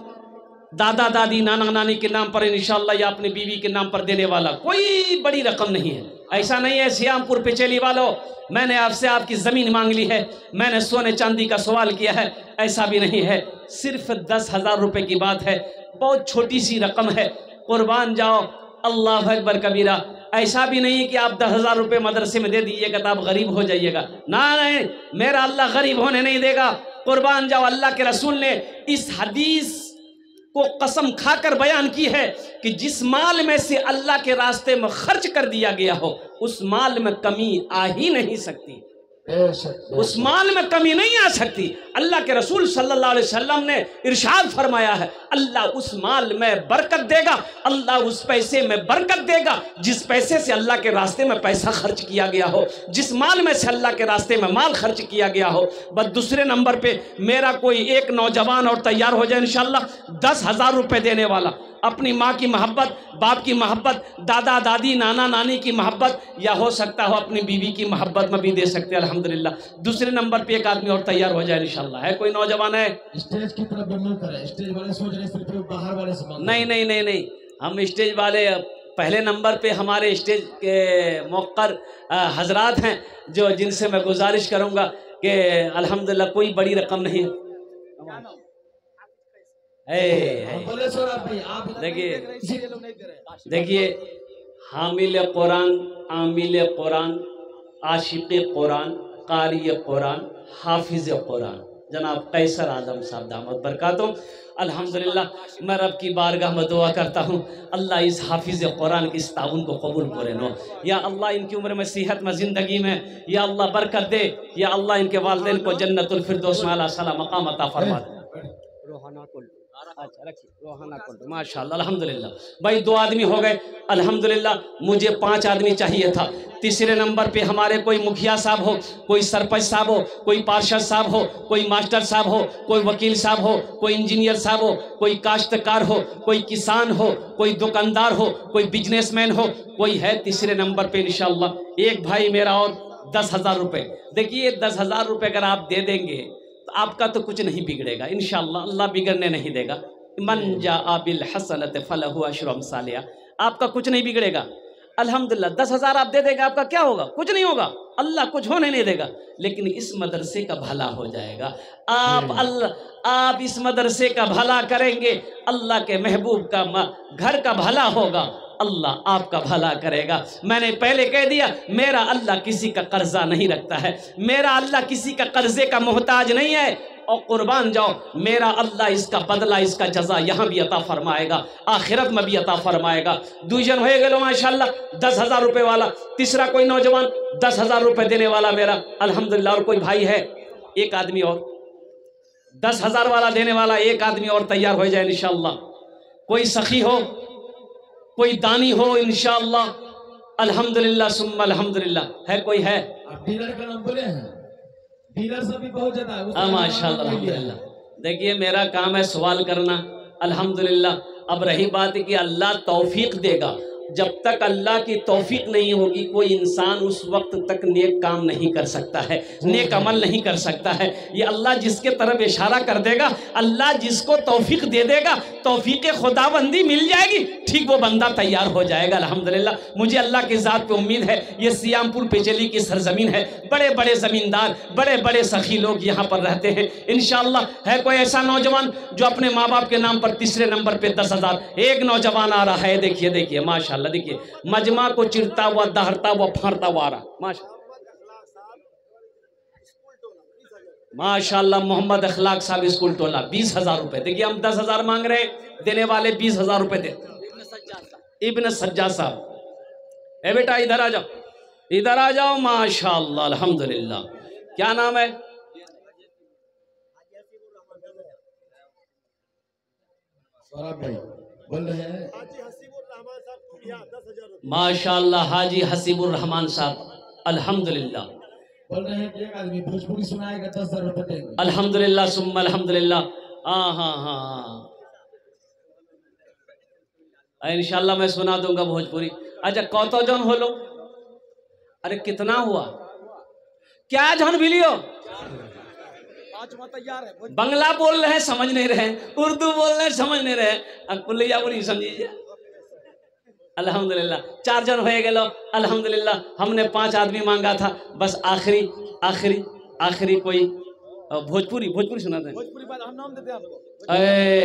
दादा दादी, नाना नानी के नाम पर इंशाअल्लाह या अपनी बीवी के नाम पर देने वाला, कोई बड़ी रकम नहीं है। ऐसा नहीं है श्यामपुर पिचेली वालों मैंने आपसे आपकी ज़मीन मांग ली है, मैंने सोने चांदी का सवाल किया है, ऐसा भी नहीं है। सिर्फ 10,000 रुपये की बात है, बहुत छोटी सी रकम है। कुर्बान जाओ, अल्लाह अकबर कबीरा। ऐसा भी नहीं कि आप 10,000 रुपये मदरसे में दे दीजिएगा तो आप गरीब हो जाइएगा, ना नहीं, मेरा अल्लाह गरीब होने नहीं देगा। कुर्बान जाओ, अल्लाह के रसूल ने इस हदीस को कसम खाकर बयान की है कि जिस माल में से अल्लाह के रास्ते में खर्च कर दिया गया हो उस माल में कमी आ ही नहीं सकती। उस माल में कमी नहीं आ सकती। अल्लाह के रसूल सल्लल्लाहु अलैहि वसल्लम ने इरशाद फरमाया है, अल्लाह उस माल में बरकत देगा, अल्लाह उस पैसे में बरकत देगा जिस पैसे से अल्लाह के रास्ते में पैसा खर्च किया गया हो, जिस माल में से अल्लाह के रास्ते में माल खर्च किया गया हो। बस दूसरे नंबर पे मेरा कोई एक नौजवान और तैयार हो जाए इंशाअल्लाह 10,000 रुपये देने वाला, अपनी माँ की मोहब्बत, बाप की मोहब्बत, दादा दादी नाना नानी की मोहब्बत, या हो सकता हो अपनी बीवी की मोहब्बत में भी दे सकते हैं अल्हम्दुलिल्लाह। दूसरे नंबर पे एक आदमी और तैयार हो जाए इंशाअल्लाह। है कोई नौजवान है? स्टेज की तरफ मुंह करें, स्टेज वाले सोच रहे सिर्फ बाहर वाले से मांग। नहीं नहीं नहीं नहीं, हम स्टेज वाले पहले नंबर पे हमारे स्टेज के मौक़र हजरात हैं जो जिनसे मैं गुजारिश करूँगा कि अल्हम्दुलिल्लाह कोई बड़ी रकम नहीं है। देखिए हामिल कुरान, आमिल कुरान, आशिक़ कुरान, कारी कुरान, हाफिज़ कुरान जनाब कैसर आज़म साहब दामद बरकातुहू। अल्हम्दुलिल्लाह मैं रब की बारगाह में दुआ करता हूँ अल्लाह इस हाफिज़ कुरान की इस ताउन को कबूल करे नो। या अल्लाह इनकी उम्र में सेहत में ज़िंदगी में या अल्लाह बरकत दे, या अल्लाह इनके वालिदैन को जन्नतुल फिरदौस में आला सला मकाम अता फरमा दे। अच्छा रखिए रोहाना कुल माशाअल्लाह अल्हम्दुलिल्लाह। भाई 2 आदमी हो गए अल्हम्दुलिल्लाह, मुझे 5 आदमी चाहिए था। तीसरे नंबर पे हमारे कोई मुखिया साहब हो, कोई सरपंच साहब हो, कोई पार्षद साहब हो, कोई मास्टर साहब हो, कोई वकील साहब हो, कोई इंजीनियर साहब हो, कोई काश्तकार हो, कोई किसान हो, कोई दुकानदार हो, कोई बिजनेसमैन हो, कोई है तीसरे नंबर पे इंशाअल्लाह। एक भाई मेरा और 10,000 रुपये। देखिए 10,000 रुपये अगर आप दे देंगे तो आपका तो कुछ नहीं बिगड़ेगा इंशाअल्लाह, अल्लाह बिगड़ने नहीं देगा। मन जा बिल हसनत फलहु अशरु अमसालिहा, आपका कुछ नहीं बिगड़ेगा अल्हम्दुलिल्लाह। 10,000 आप दे देगा, आपका क्या होगा? कुछ नहीं होगा, अल्लाह कुछ होने नहीं देगा, लेकिन इस मदरसे का भला हो जाएगा। आप इस मदरसे का भला करेंगे, अल्लाह के महबूब का घर का भला होगा, अल्लाह आपका भला करेगा। मैंने पहले कह दिया मेरा अल्लाह किसी का कर्जा नहीं रखता है, मेरा अल्लाह किसी का कर्जे का मोहताज नहीं है। और कुर्बान जाओ, मेरा अल्लाह इसका बदला, इसका जजा यहाँ भी अता फरमाएगा, आखिरत में भी अता फरमाएगा। दूजन हो गए माशाल्लाह 10,000 रुपये वाला। तीसरा कोई नौजवान 10,000 रुपये देने वाला मेरा अल्हम्दुलिल्लाह। और कोई भाई है, एक आदमी और 10,000 वाला देने वाला, एक आदमी और तैयार हो जाए इंशाअल्लाह। कोई सखी हो, कोई दानी हो इंशाअल्लाह अल्हम्दुलिल्लाह सुम्मा अल्हम्दुलिल्लाह। है कोई है? आप डीलर का नाम बोले हैं, डीलर से भी बहुत ज्यादा है माशाअल्लाह अल्हम्दुलिल्लाह। देखिए मेरा काम है सवाल करना अल्हम्दुलिल्लाह। अब रही बात है कि अल्लाह तौफीक देगा, जब तक अल्लाह की तौफीक नहीं होगी कोई इंसान उस वक्त तक नेक काम नहीं कर सकता है, नेक अमल नहीं कर सकता है। ये अल्लाह जिसके तरफ इशारा कर देगा, अल्लाह जिसको तौफीक दे देगा, तौफीक खुदाबंदी मिल जाएगी, ठीक वो बंदा तैयार हो जाएगा अल्हम्दुलिल्लाह। मुझे अल्लाह की ज़ात पे उम्मीद है, ये सियामपुर पेचली की सरजमीन है, बड़े बड़े ज़मींदार, बड़े बड़े सखी लोग यहाँ पर रहते हैं इंशाअल्लाह। है कोई ऐसा नौजवान जो अपने माँ बाप के नाम पर तीसरे नंबर पे 10,000? एक नौजवान आ रहा है, देखिए देखिए माशा, देखिए मजमा को चिरता हुआ, दहरता हुआ, फाड़ता हुआ आ रहा माशाल्लाह। मोहम्मद अखलाक साहब स्कूल टोला 20,000 रुपए। देखिए हम 10,000 मांग रहे हैं, देने वाले 20,000 रुपए दे। इब्न सज्जाद साहब, ए बेटा इधर आ जाओ, इधर आ जाओ माशाल्लाह अल्हम्दुलिल्लाह। क्या नाम है? बोल रहे हैं माशाल्लाह हाजी हसीबुर रहमान साहब अल्हम्दुलिल्लाह। बोल रहे हैं कि एक आदमी भोजपुरी सुनाएगा 10,000 रुपये देंगे अल्हम्दुलिल्लाह सुम्मा अल्हम्दुलिल्लाह। हाँ हाँ हाँ हाँ इंशाल्लाह मैं सुना दूंगा भोजपुरी। अच्छा कौतो जौन हो लो, अरे कितना हुआ? क्या जौन भी लियो? बंगला बोल रहे हैं समझ नहीं रहे, उर्दू बोल रहे हैं समझ नहीं रहे, अकुलिया बोली समझिए अल्हम्दुलिल्लाह। 4 जन हो गए अल्हम्दुलिल्लाह। हमने 5 आदमी मांगा था, बस आखिरी आखिरी आखिरी कोई भोजपुरी भोजपुरी सुना दें। भोजपुरी बाद हम नाम देते हैं आपको।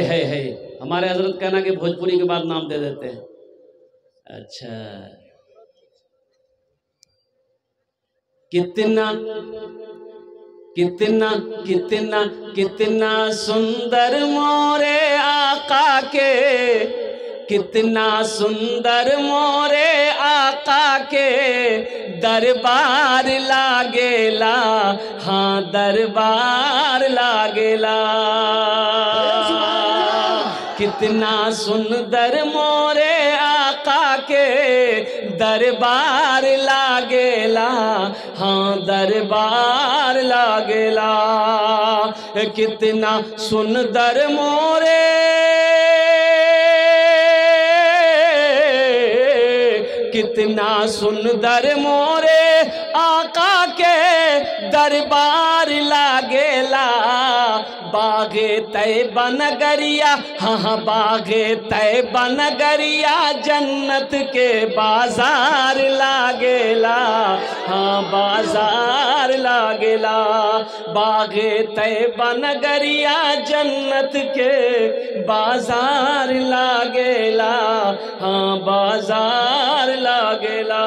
है हमारे हजरत कहना कि भोजपुरी के बाद नाम दे देते हैं। अच्छा कितना कितना कितना कितना सुंदर मोरे आका के, कितना सुंदर मोरे आका के दरबार लागेला, हाँ दरबार लागेला। कितना सुंदर मोरे आका के दरबार लागेला, हाँ दरबार लागेला। कितना सुंदर मोरे कितना सुंदर मोरे आका के दरबार लागेला। बागे तैबा नगरिया, हाँ बागे तैबा नगरिया जन्नत के बाजार लागेला, हाँ बाजार लागेला। बागे तैबा नगरिया जन्नत के बाजार लागेला, हाँ बाजार लागेला।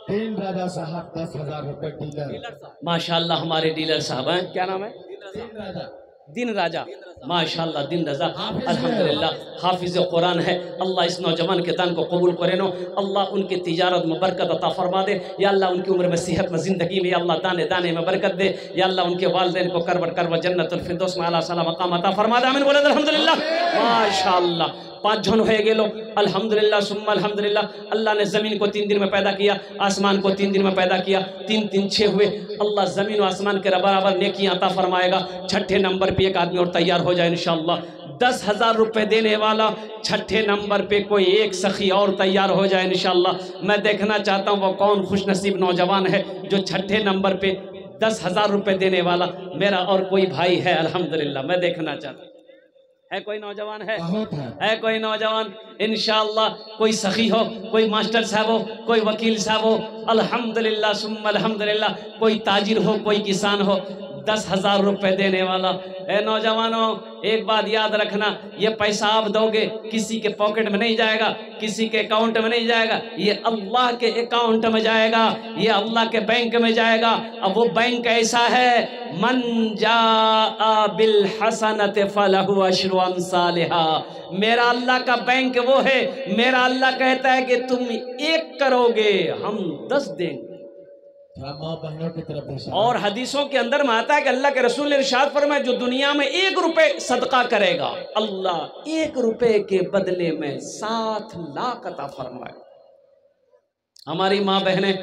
तीन राजा साहब 10,000 रुपए डीलर। माशाल्लाह हमारे डीलर साहब हैं, क्या नाम है? दिन राजा। माशाल्लाह दिन रजा अल्हम्दुलिल्लाह हाफिज़ कुरान है। अल्लाह इस नौजवान के दान को कबूल करे नो। अल्लाह उनकी तिजारत में बरकत अता फरमा दे। या अल्लाह उनकी उम्र में सेहत में ज़िंदगी में या अल्लाह दाने दाने में बरकत दे। या अल्लाह उनके वालिदैन को करवट करवट जन्नतुल फिरदौस में आला साला मकाम अता फरमा दे। आमीन बोले अल्हम्दुलिल्लाह। माशाल्लाह 5 जन हो गेलो अल्हम्दुलिल्लाह सुम्मा अल्हम्दुलिल्लाह। अल्लाह ने ज़मीन को 3 दिन में पैदा किया, आसमान को 3 दिन में पैदा किया, 3 3 6 हुए। अल्लाह ज़मीन और आसमान के बराबर नेकियां अता फरमाएगा। 6ठे नंबर पे एक आदमी और तैयार हो जाए इंशाअल्लाह। 10,000 रुपये देने वाला 6ठे नंबर पे कोई एक सखी और तैयार हो जाए इंशाअल्लाह। मैं देखना चाहता हूँ वो कौन खुश नसीब नौजवान है जो 6ठे नंबर पे 10,000 रुपये देने वाला मेरा और कोई भाई है अल्हम्दुलिल्लाह। मैं देखना चाहता हूँ है कोई नौजवान है कोई नौजवान इंशाअल्लाह। कोई सखी हो, कोई मास्टर साहब हो, कोई वकील साहब हो अल्हम्दुलिल्लाह सुम्मा अल्हम्दुलिल्लाह। कोई ताजिर हो, कोई किसान हो 10,000 रुपये देने वाला। ए नौजवानों एक बात याद रखना, ये पैसा आप दोगे किसी के पॉकेट में नहीं जाएगा, किसी के अकाउंट में नहीं जाएगा, ये अल्लाह के अकाउंट में जाएगा, ये अल्लाह के बैंक में जाएगा। अब वो बैंक ऐसा है मन जा बिल हसनत फलहु अशरु अमसालिहा। मेरा अल्लाह का बैंक वो है, मेरा अल्लाह कहता है कि तुम 1 करोगे हम 10 देंगे। माँ बहनों की तरफ और हदीसों के अंदर में आता है कि अल्लाह के रसूल ने इरशाद फरमाया जो दुनिया में 1 रुपए सदका करेगा अल्लाह 1 रुपए के बदले में 7 लाख अता फरमाए। हमारी माँ बहनें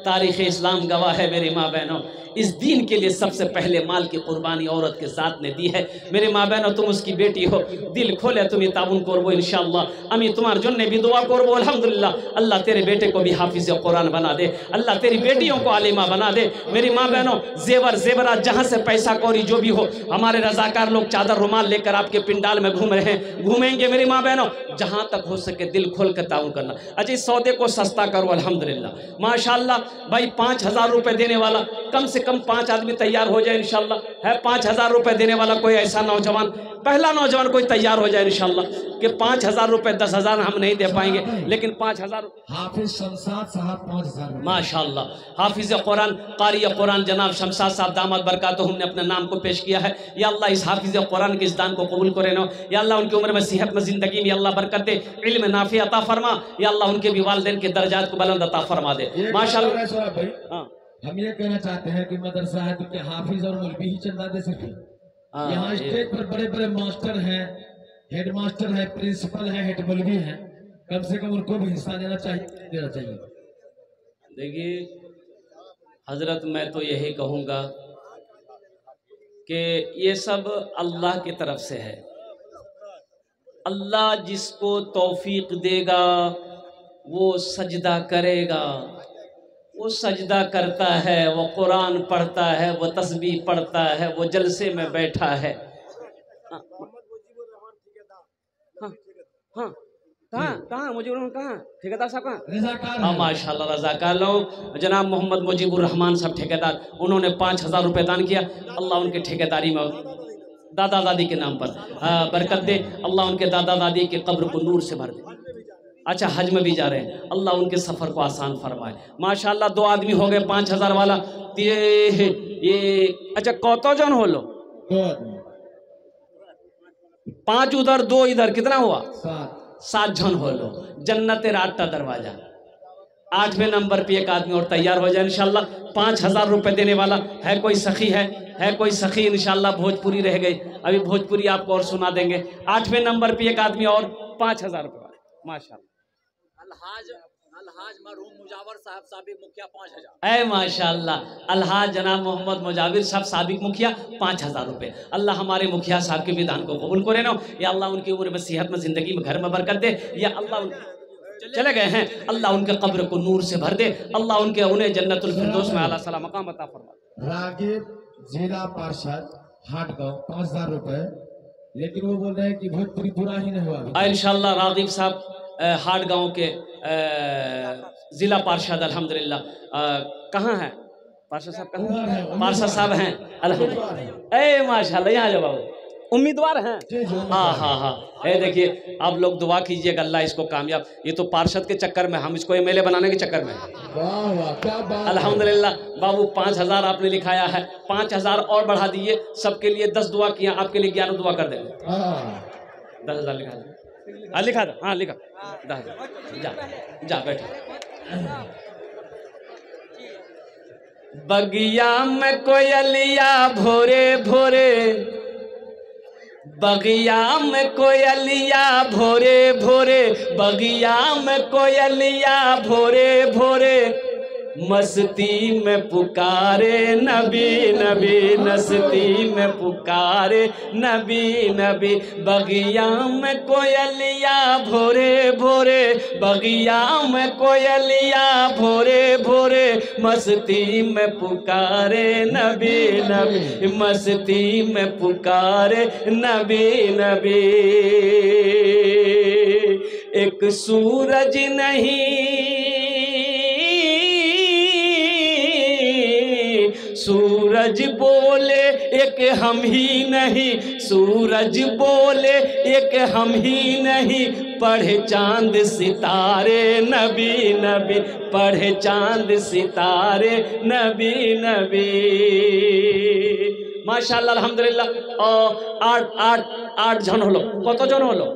तारीख़ इस्लाम गवाह है। मेरी माँ बहनों इस दीन के लिए सबसे पहले माल की कुर्बानी औरत के साथ ने दी है। मेरे माँ बहनों तुम उसकी बेटी हो, दिल खोले तुम्हें ताउन करबो इंशाअल्लाह। अमी तुम्हार जन्ने भी दुआ करबो अल्हम्दुलिल्लाह। अल्लाह तेरे बेटे को भी हाफिज़ कुरान बना दे, अल्लाह तेरी बेटियों को आलिमा बना दे। मेरी माँ बहनों जेवर जेवरात जहाँ से पैसा कौरी जो भी हो, हमारे रजाकार लोग चादर रुमाल लेकर आपके पिंडाल में घूम रहे हैं, घूमेंगे। मेरी माँ बहनों जहाँ तक हो सके दिल खोल कर ताउन करना। अच्छा इस सौदे को सस्ता करो अल्हम्दुलिल्लाह माशाअल्लाह। भाई 5,000 रुपये देने वाला कम से कम 5 आदमी तैयार हो जाए इंशाअल्लाह। है 5,000 रुपये देने वाला कोई ऐसा नौजवान, पहला नौजवान कोई तैयार हो जाए इंशाअल्लाह कि 5,000 रुपये 10,000 हम नहीं दे पाएंगे, लेकिन 5,000 हाफिज शमशाद साहब 5,000 माशाअल्लाह। हाफिज कुरान कारी कुरान जनाब शमशाद साहब दामद बरकातुहुम ने अपने नाम को पेश किया है। या अल्लाह इस हाफिज कुरान के इस दान को कबूल करे नो। या अल्लाह उनकी उम्र में सेहत में ज़िंदगी में अल्लाह बरकत दे, इल्म नाफी अता फरमा। या अल्लाह उनके भी वालिदैन के दर्जात को बुलंद अता फरमा दे माशाअल्लाह। हाँ हम ये कहना चाहते हैं कि मदरसा है तो क्या हाफिज और मौलवी ही चंदा दे सके? यहाँ स्टेज पर बड़े बड़े मास्टर हैं, हेड मास्टर है, प्रिंसिपल है, हेड मौलवी है, कम से कम उनको भी हिस्सा देना चाहिए। देखिए हजरत मैं तो यही कहूँगा कि ये सब अल्लाह की तरफ से है। अल्लाह जिसको तौफीक देगा वो सजदा करेगा, वो सजदा करता है, वो कुरान पढ़ता है, वो तस्बीह पढ़ता है, वो जलसे में बैठा है। हाँ कहाँ मुजीबुर कहाँ ठेकेदार साहब कहाँ? हाँ माशाल्लाह रज़ाकार लोग जनाब मोहम्मद मुजीबुर रहमान साहब ठेकेदार, उन्होंने 5,000 रुपये दान किया। अल्लाह उनके ठेकेदारी में दादा दादी के नाम पर बरकत दे। अल्लाह उनके दादा दादी के कब्र को नूर से भर दे। अच्छा हज में भी जा रहे हैं, अल्लाह उनके सफ़र को आसान फरमाए माशाल्लाह। 2 आदमी हो गए 5,000 वाला। ये अच्छा कौतो जन हो लो 2 आदमी, 5 उधर 2 इधर, कितना हुआ? 7। 7 जन हो लो, जन्नत 8टा दरवाजा। 8वें नंबर पे एक आदमी और तैयार हो जाए इंशाल्लाह। 5000 रुपये देने वाला है कोई सखी है कोई सखी इंशाल्लाह। भोजपुरी रह गई, अभी भोजपुरी आपको और सुना देंगे। 8वें नंबर पे एक आदमी और 5000 रुपये माशाल्लाह। अलहाज मरहूम मुजावर साहब साबिक मुखिया 5000। ऐ माशाल्लाह, अलहाज जनाब मोहम्मद मुजाविर साहब साबिक मुखिया 5000 रुपये। अल्लाह हमारे मुखिया साहब के विधान को कबूल करे ना, या अल्लाह उनकी उम्र में, सेहत में, जिंदगी में, घर में बरकत दे। या अल्लाह चले गए हैं, अल्लाह उनके कब्र को नूर से भर दे। अल्लाह उन्हें जन्नतुल फिरदौस में आला सलाम मकाम अता फरमा। रागिब जिला पार्षद हाटगांव 5000 रुपए, लेकिन वो बोल रहे हैं कि भोजपुरी पूरा ही नहीं हुआ। इंशाल्लाह रागिब साहब हाटगांव के जिला पार्षद अल्हम्दुलिल्लाह। कहाँ हैं पार्षद साहब? कहाँ पार्षद साहब हैं अल्हम्दुलिल्लाह। ए माशाल्लाह, यहाँ जाओ बाबू, उम्मीदवार हैं। हाँ। ये देखिए, आप लोग दुआ कीजिएगा अल्लाह इसको कामयाब। ये तो पार्षद के चक्कर में, हम इसको एमएलए बनाने के चक्कर में। अल्हम्दुलिल्लाह बाबू 5000 आपने लिखाया है, 5000 और बढ़ा दिए। सबके लिए 10 दुआ किया, आपके लिए 11 दुआ कर देंगे। 10,000 लिखा दो। लिखा दो, हाँ लिखा 10,000। जा बैठो। बगिया में कोयलिया भोरे भोरे, बगिया में कोयलिया भोरे भोरे, बगिया में कोयलिया भोरे भोरे, मस्ती में पुकारे नबी नबी, मस्ती में पुकारे नबी नबी। बगिया में कोयलिया भोरे भोरे, बगिया में कोयलिया भोरे भोरे, मस्ती में पुकारे नबी नबी, मस्ती में पुकारे नबी नबी। एक सूरज नहीं, सूरज बोले एक हम ही नहीं, सूरज बोले एक हम ही नहीं, पढ़े चांद सितारे नबी नबी, पढ़े चांद सितारे नबी नबी। माशाल्लाह अल्हम्दुलिल्लाह। आठ जन हलो, कत जन हलो?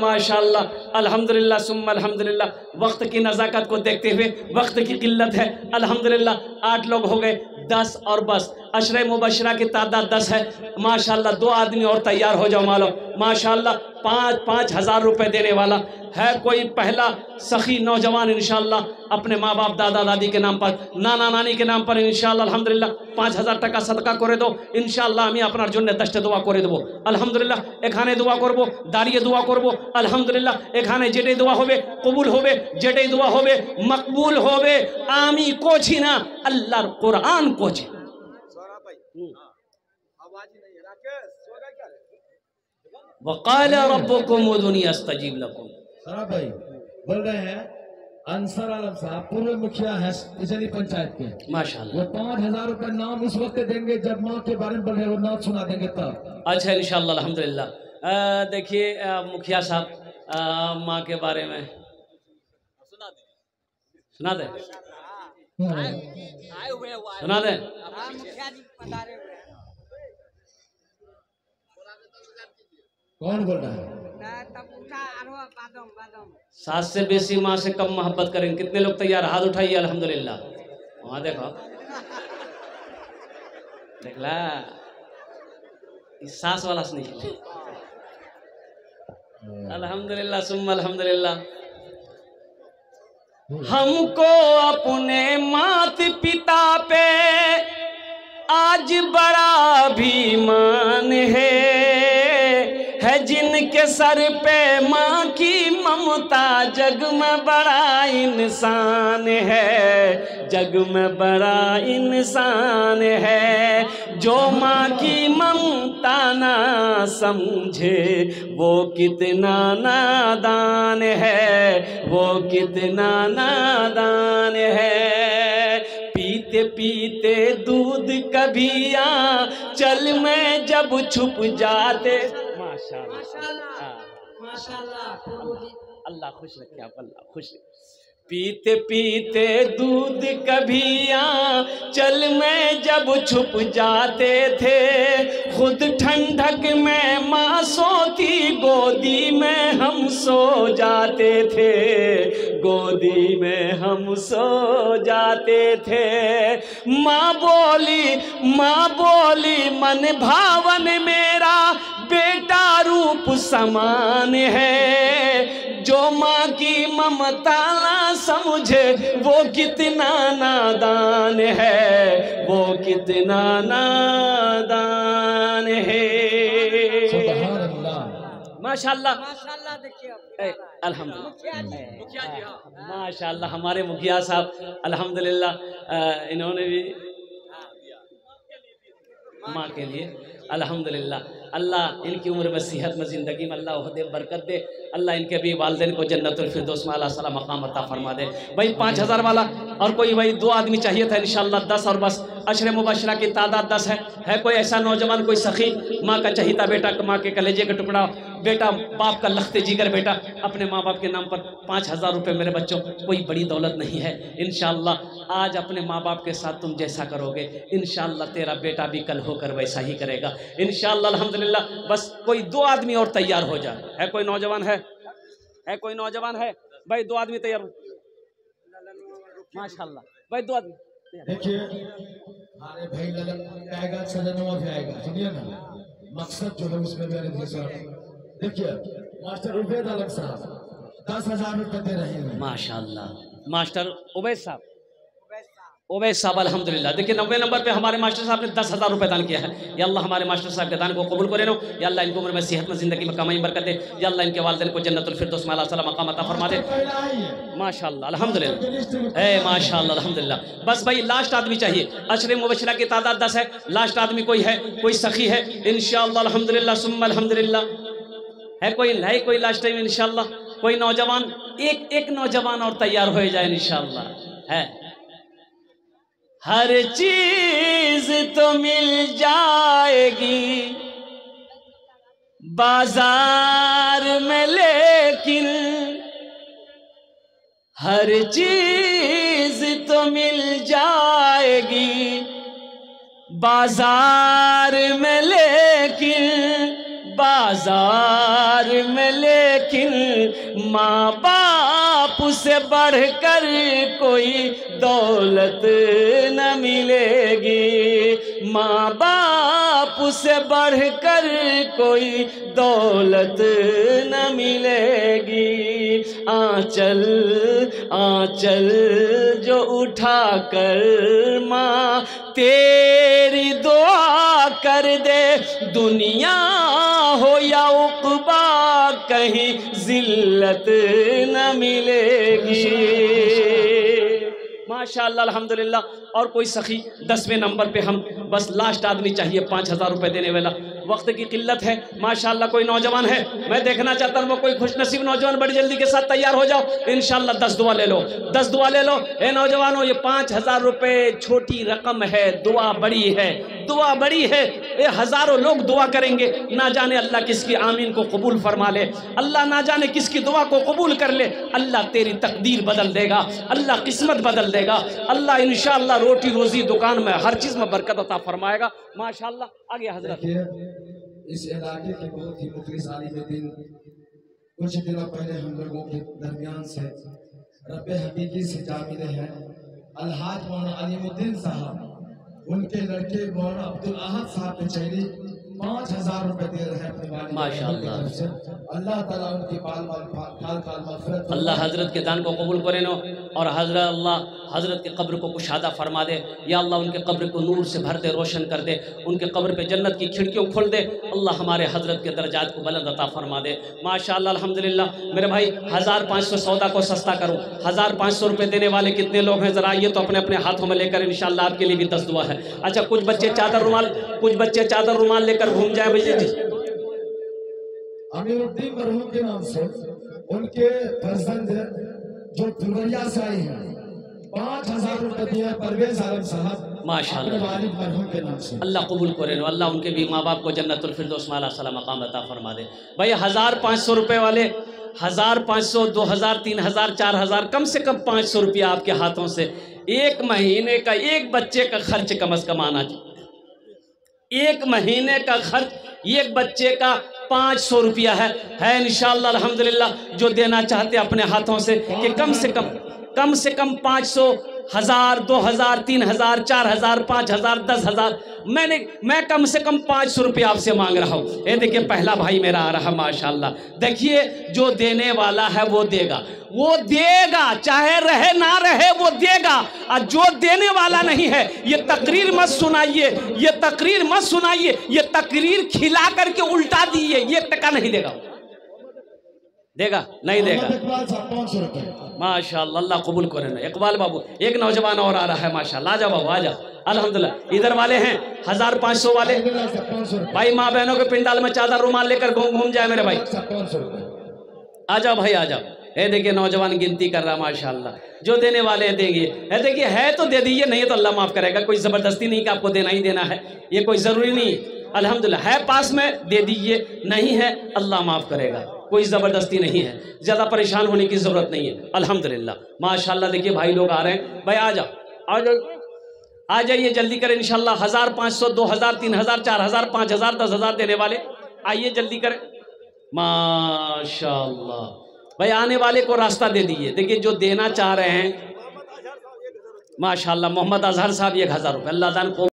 माशाल्लाह अल्हम्दुलिल्लाह सुम्मा अल्हम्दुलिल्लाह। वक्त की नज़ाकत को देखते हुए, वक्त की किल्लत है, अल्हम्दुलिल्लाह 8 लोग हो गए। 10 और बस अशरे मुबशरा की तादाद 10 है। माशाल्लाह 2 आदमी और तैयार हो जाओ मालो। माशाल्लाह 5,000 रुपये देने वाला है कोई पहला सखी नौजवान इंशाल्लाह, अपने माँ बाप दादा दादी के नाम पर, नाना नानी के नाम पर इंशाल्लाह अल्हम्दुलिल्लाह 5,000 টাকা सदका करे दो इंशाल्लाह। আমি আপনার জন্য 10টা দোয়া করে দেব আলহামদুলিল্লাহ। এখানে দোয়া করব, দাঁড়িয়ে দোয়া করব আলহামদুলিল্লাহ। এখানে যেটাই দোয়া হবে কবুল হবে, যেটাই দোয়া হবে মকবুল হবে। আমি কোছি না, আল্লাহর কোরআন কোছে। वक़ाल रब्बुकुम उदूनी अस्तजीब लकुम। सरा भाई बोल रहे हैं अंसर आलम साहब पूर्व मुखिया है इसली पंचायत के, माशाल्लाह। वो 5,000 रुपए नाम उस वक्त देंगे जब माँ के बारे में बोल रहे, वो नाम सुना देंगे तब। अच्छा इंशाल्लाह अल्हम्दुलिल्लाह। देखिए मुखिया साहब माँ के बारे में सुना दे सुना दे। कौन बोल रहा है? 7 से बेसी माँ से कम मोहब्बत करेंगे। कितने लोग तैयार? हाथ उठाइए अल्हम्दुलिल्लाह। वहाँ देखो, देखला इस सास वाला से नहीं। अल्हम्दुलिल्लाह सुम्मा अल्हम्दुलिल्लाह। हमको अपने माता पिता पे आज बड़ा अभिमान है जिनके सर पे माँ की ममता, जग में बड़ा इंसान है, जग में बड़ा इंसान है। जो माँ की ममता ना समझे वो कितना नादान है, वो कितना नादान है। पीते पीते दूध कभी चल में जब छुप जाते। माशाल्लाह अल्लाह खुश रखे आप, अल्लाह खुश रखे। पीते पीते दूध कभी चल में जब छुप जाते थे, खुद ठंडक में माँ सोती गोदी में हम सो जाते थे, गोदी में हम सो जाते थे। माँ बोली मन भावन मेरा बेटा रूप समान है, जो माँ की ममता ना समझे वो कितना नादान है, वो कितना नादान है। माशाल्लाह माशाल्लाह। देखिए अल्हम्दुलिल्लाह, माशाल्लाह हमारे मुखिया साहब अल्हम्दुलिल्लाह इन्होंने भी माँ के लिए अल्हम्दुलिल्लाह। अल्लाह इनकी उम्र में सेहत में ज़िंदगी में अल्लाह ओहदे बरकत दे। अल्लाह इनके भी वालिदैन को जन्नतुल फिरदौस में आला मकाम अता फरमा दे। भाई 5000 वाला और कोई भाई 2 आदमी चाहिए था इंशाअल्लाह 10 और बस अशरे मुबशरा की तादाद 10 है कोई ऐसा नौजवान कोई सखी माँ का चहीता बेटा, माँ के कलेजे का टुकड़ा बेटा, बाप का लख्ते जिगर बेटा, अपने माँ बाप के नाम पर 5000 रुपये मेरे बच्चों कोई बड़ी दौलत नहीं है। इंशाअल्लाह आज अपने माँ बाप के साथ तुम जैसा करोगे इंशाअल्लाह तेरा बेटा भी कल होकर वैसा ही करेगा इंशाअल्लाह अल्हम्दुलिल्लाह। बस कोई 2 आदमी और तैयार हो जाए। है कोई नौजवान है कोई नौजवान है भाई? 2 आदमी तैयार माशाअल्लाह भाई 2 आदमी। देखिए हमारे भाई ललन आएगा, सजनवा भी आएगा, सुनिए ना मकसद जो है उसमें मेरे देखिए मास्टर उबैद आलम साहब 10,000 रुपये दे रहे हैं माशाअल्लाह। मास्टर उबैद साहब अल्हम्दुलिल्लाह। देखिए 90 नंबर पे हमारे मास्टर साहब ने 10,000 रुपये दान किया है। या अल्लाह हमारे मास्टर साहब के दान को कबूल करे नो। या अल्लाह इनको उम्र में सेहत में ज़िंदगी में कमाई बरकत दे। या अल्लाह इनके वालिदैन को जन्नतुल फिरदौस में आला मकाम अता फरमा दे माशाअल्लाह अल्हम्दुलिल्लाह। माशाअल्लाह अल्हम्दुलिल्लाह। बस भाई लास्ट आदमी चाहिए। अशरे मुबशरा की तादाद 10 है। लास्ट आदमी कोई है, कोई सखी है इंशाअल्लाह अल्हम्दुलिल्लाह सुम्मा अल्हम्दुलिल्लाह। है कोई लास्ट टाइम इंशाअल्लाह कोई नौजवान, एक नौजवान और तैयार हो जाए इंशाअल्लाह। है हर चीज तो मिल जाएगी बाजार में, लेकिन हर चीज तो मिल जाएगी बाजार में, लेकिन माँ बाप से बढ़कर कोई दौलत न मिलेगी, माँ बाप से बढ़कर कोई दौलत न मिलेगी। आंचल जो उठाकर माँ तेरी दुआ कर दे, दुनिया हो या उक़बा कहीं जिल्लत न मिलेगी माशाअल्लाह अल्हम्दुलिल्लाह। और कोई सखी 10वें नंबर पे हम बस लास्ट आदमी चाहिए 5000 रुपये देने वाला। वक्त की किल्लत है माशाअल्लाह। कोई नौजवान है, मैं देखना चाहता हूँ वो कोई खुशनसीब नौजवान बड़ी जल्दी के साथ तैयार हो जाओ इंशाअल्लाह। 10 दुआ ले लो, 10 दुआ ले लो। ए नौजवानों ये 5000 रुपये छोटी रकम है, दुआ बड़ी है, दुआ बड़ी है। ये हज़ारों लोग दुआ करेंगे, ना जाने अल्लाह किसकी आमीन को कबूल फरमा ले, अल्लाह ना जाने किसकी दुआ को कबूल कर ले। अल्लाह तेरी तकदीर बदल देगा, अल्लाह किस्मत बदल देगा, अल्लाह इंशाअल्लाह रोटी रोजी दुकान में हर चीज़ में बरकत अता फरमाएगा माशाअल्लाह। आगे हजरत इस इलाके के बहुत ही मुखलिस आलिम दिन कुछ दिनों पहले हम लोगों के दरमियान से रब्बे हकीकी से जा मिले हैं अलहाज मौलाना अलीमुद्दीन साहब। उनके लड़के मौलाना अब्दुल अहद साहब के चेहरे 5000 रुपये दे रहे हैं अपने वालिद माशाअल्लाह। अल्लाह ताला उनकी काल मग़फ़िरत, अल्लाह हजरत के दान को कबूल करे नो और हजरत के कब्र को कुशादा फरमा दे। या अल्लाह उनके कब्र को नूर से भर दे, रोशन कर दे, उनके कब्र पे जन्नत की खिड़कियों खोल दे। अल्लाह हमारे हजरत के दर्जात को बुलंद अता फरमा दे माशाअल्लाह अल्हम्दुलिल्लाह। मेरे भाई 1500 सौदा को सस्ता करूँ, 1500 रुपये देने वाले कितने लोग हैं ज़रा आइए तो अपने अपने हाथों में लेकर इंशाअल्लाह आपके लिए भी 10 दुआ है। अच्छा कुछ बच्चे चादर रुमाल लेकर घूम जाए भैया जी। अमीरुद्दीन मरहूम के नाम से उनके फर्जंद जो फुलवरिया से आए हैं 5000 रुपये दिया परवेज आलम साहब माशाअल्लाह वालिद मरहूम के नाम से। अल्लाह कबूल करे नो, अल्लाह उनके भी माँ बाप को जन्नतुल फिरदौस में आला मकाम अता फरमा दे। भाई 1500 रुपये वाले 1500, 2000, 3000, 4000 कम से कम 500 रुपया आपके हाथों से एक महीने का एक बच्चे का खर्च कम अज़ कम आना चाहिए। एक महीने का खर्च एक बच्चे का 500 रुपया है इंशाअल्लाह अल्हम्दुलिल्लाह। जो देना चाहते अपने हाथों से कि कम से कम 500, 1000, 2000, 3000, 4000, 5000, 10,000, मैं कम से कम 500 रुपये आपसे मांग रहा हूँ। ये देखिए पहला भाई मेरा आ रहा माशाल्लाह। देखिए जो देने वाला है वो देगा, चाहे रहे ना रहे वो देगा। और जो देने वाला नहीं है ये तकरीर मत सुनाइए, ये तकरीर खिला करके उल्टा दिए, ये टका नहीं देगा, नहीं देगा। माशाल्लाह, अल्लाह कबूल करे ना। इकबाल बाबू, एक नौजवान और आ रहा है माशाल्लाह। आ जाओ बाबू, आ जाओ अल्हम्दुलिल्लाह। इधर वाले हैं 1500 वाले भाई, माँ बहनों के पिंडाल में चादर रुमाल लेकर घूम जाए मेरे भाई। आ जाओ भाई, आ जाओ। ये देखिए नौजवान गिनती कर रहा माशाल्लाह। जो देने वाले देंगे, देखिए है तो दे दीजिए, नहीं तो अल्लाह माफ़ करेगा। कोई ज़बरदस्ती नहीं कि आपको देना ही देना है, ये कोई ज़रूरी नहीं। अल्हम्दुलिल्लाह है पास में दे दीजिए, नहीं है अल्लाह माफ़ करेगा, कोई ज़बरदस्ती नहीं है, ज़्यादा परेशान होने की ज़रूरत नहीं है। अल्हम्दुलिल्लाह माशाल्लाह। देखिए भाई लोग आ रहे हैं भाई, आ जाइए जल्दी करें इंशाल्लाह। 1000, 500, 2000, 3000, 4000, 5000, 10,000 देने वाले आइए जल्दी करें माशाल्लाह। भाई आने वाले को रास्ता दे दीजिए। देखिए जो देना चाह रहे हैं माशाल्लाह, मोहम्मद अजहर साहब 1000 रुपये, अल्लाह दान को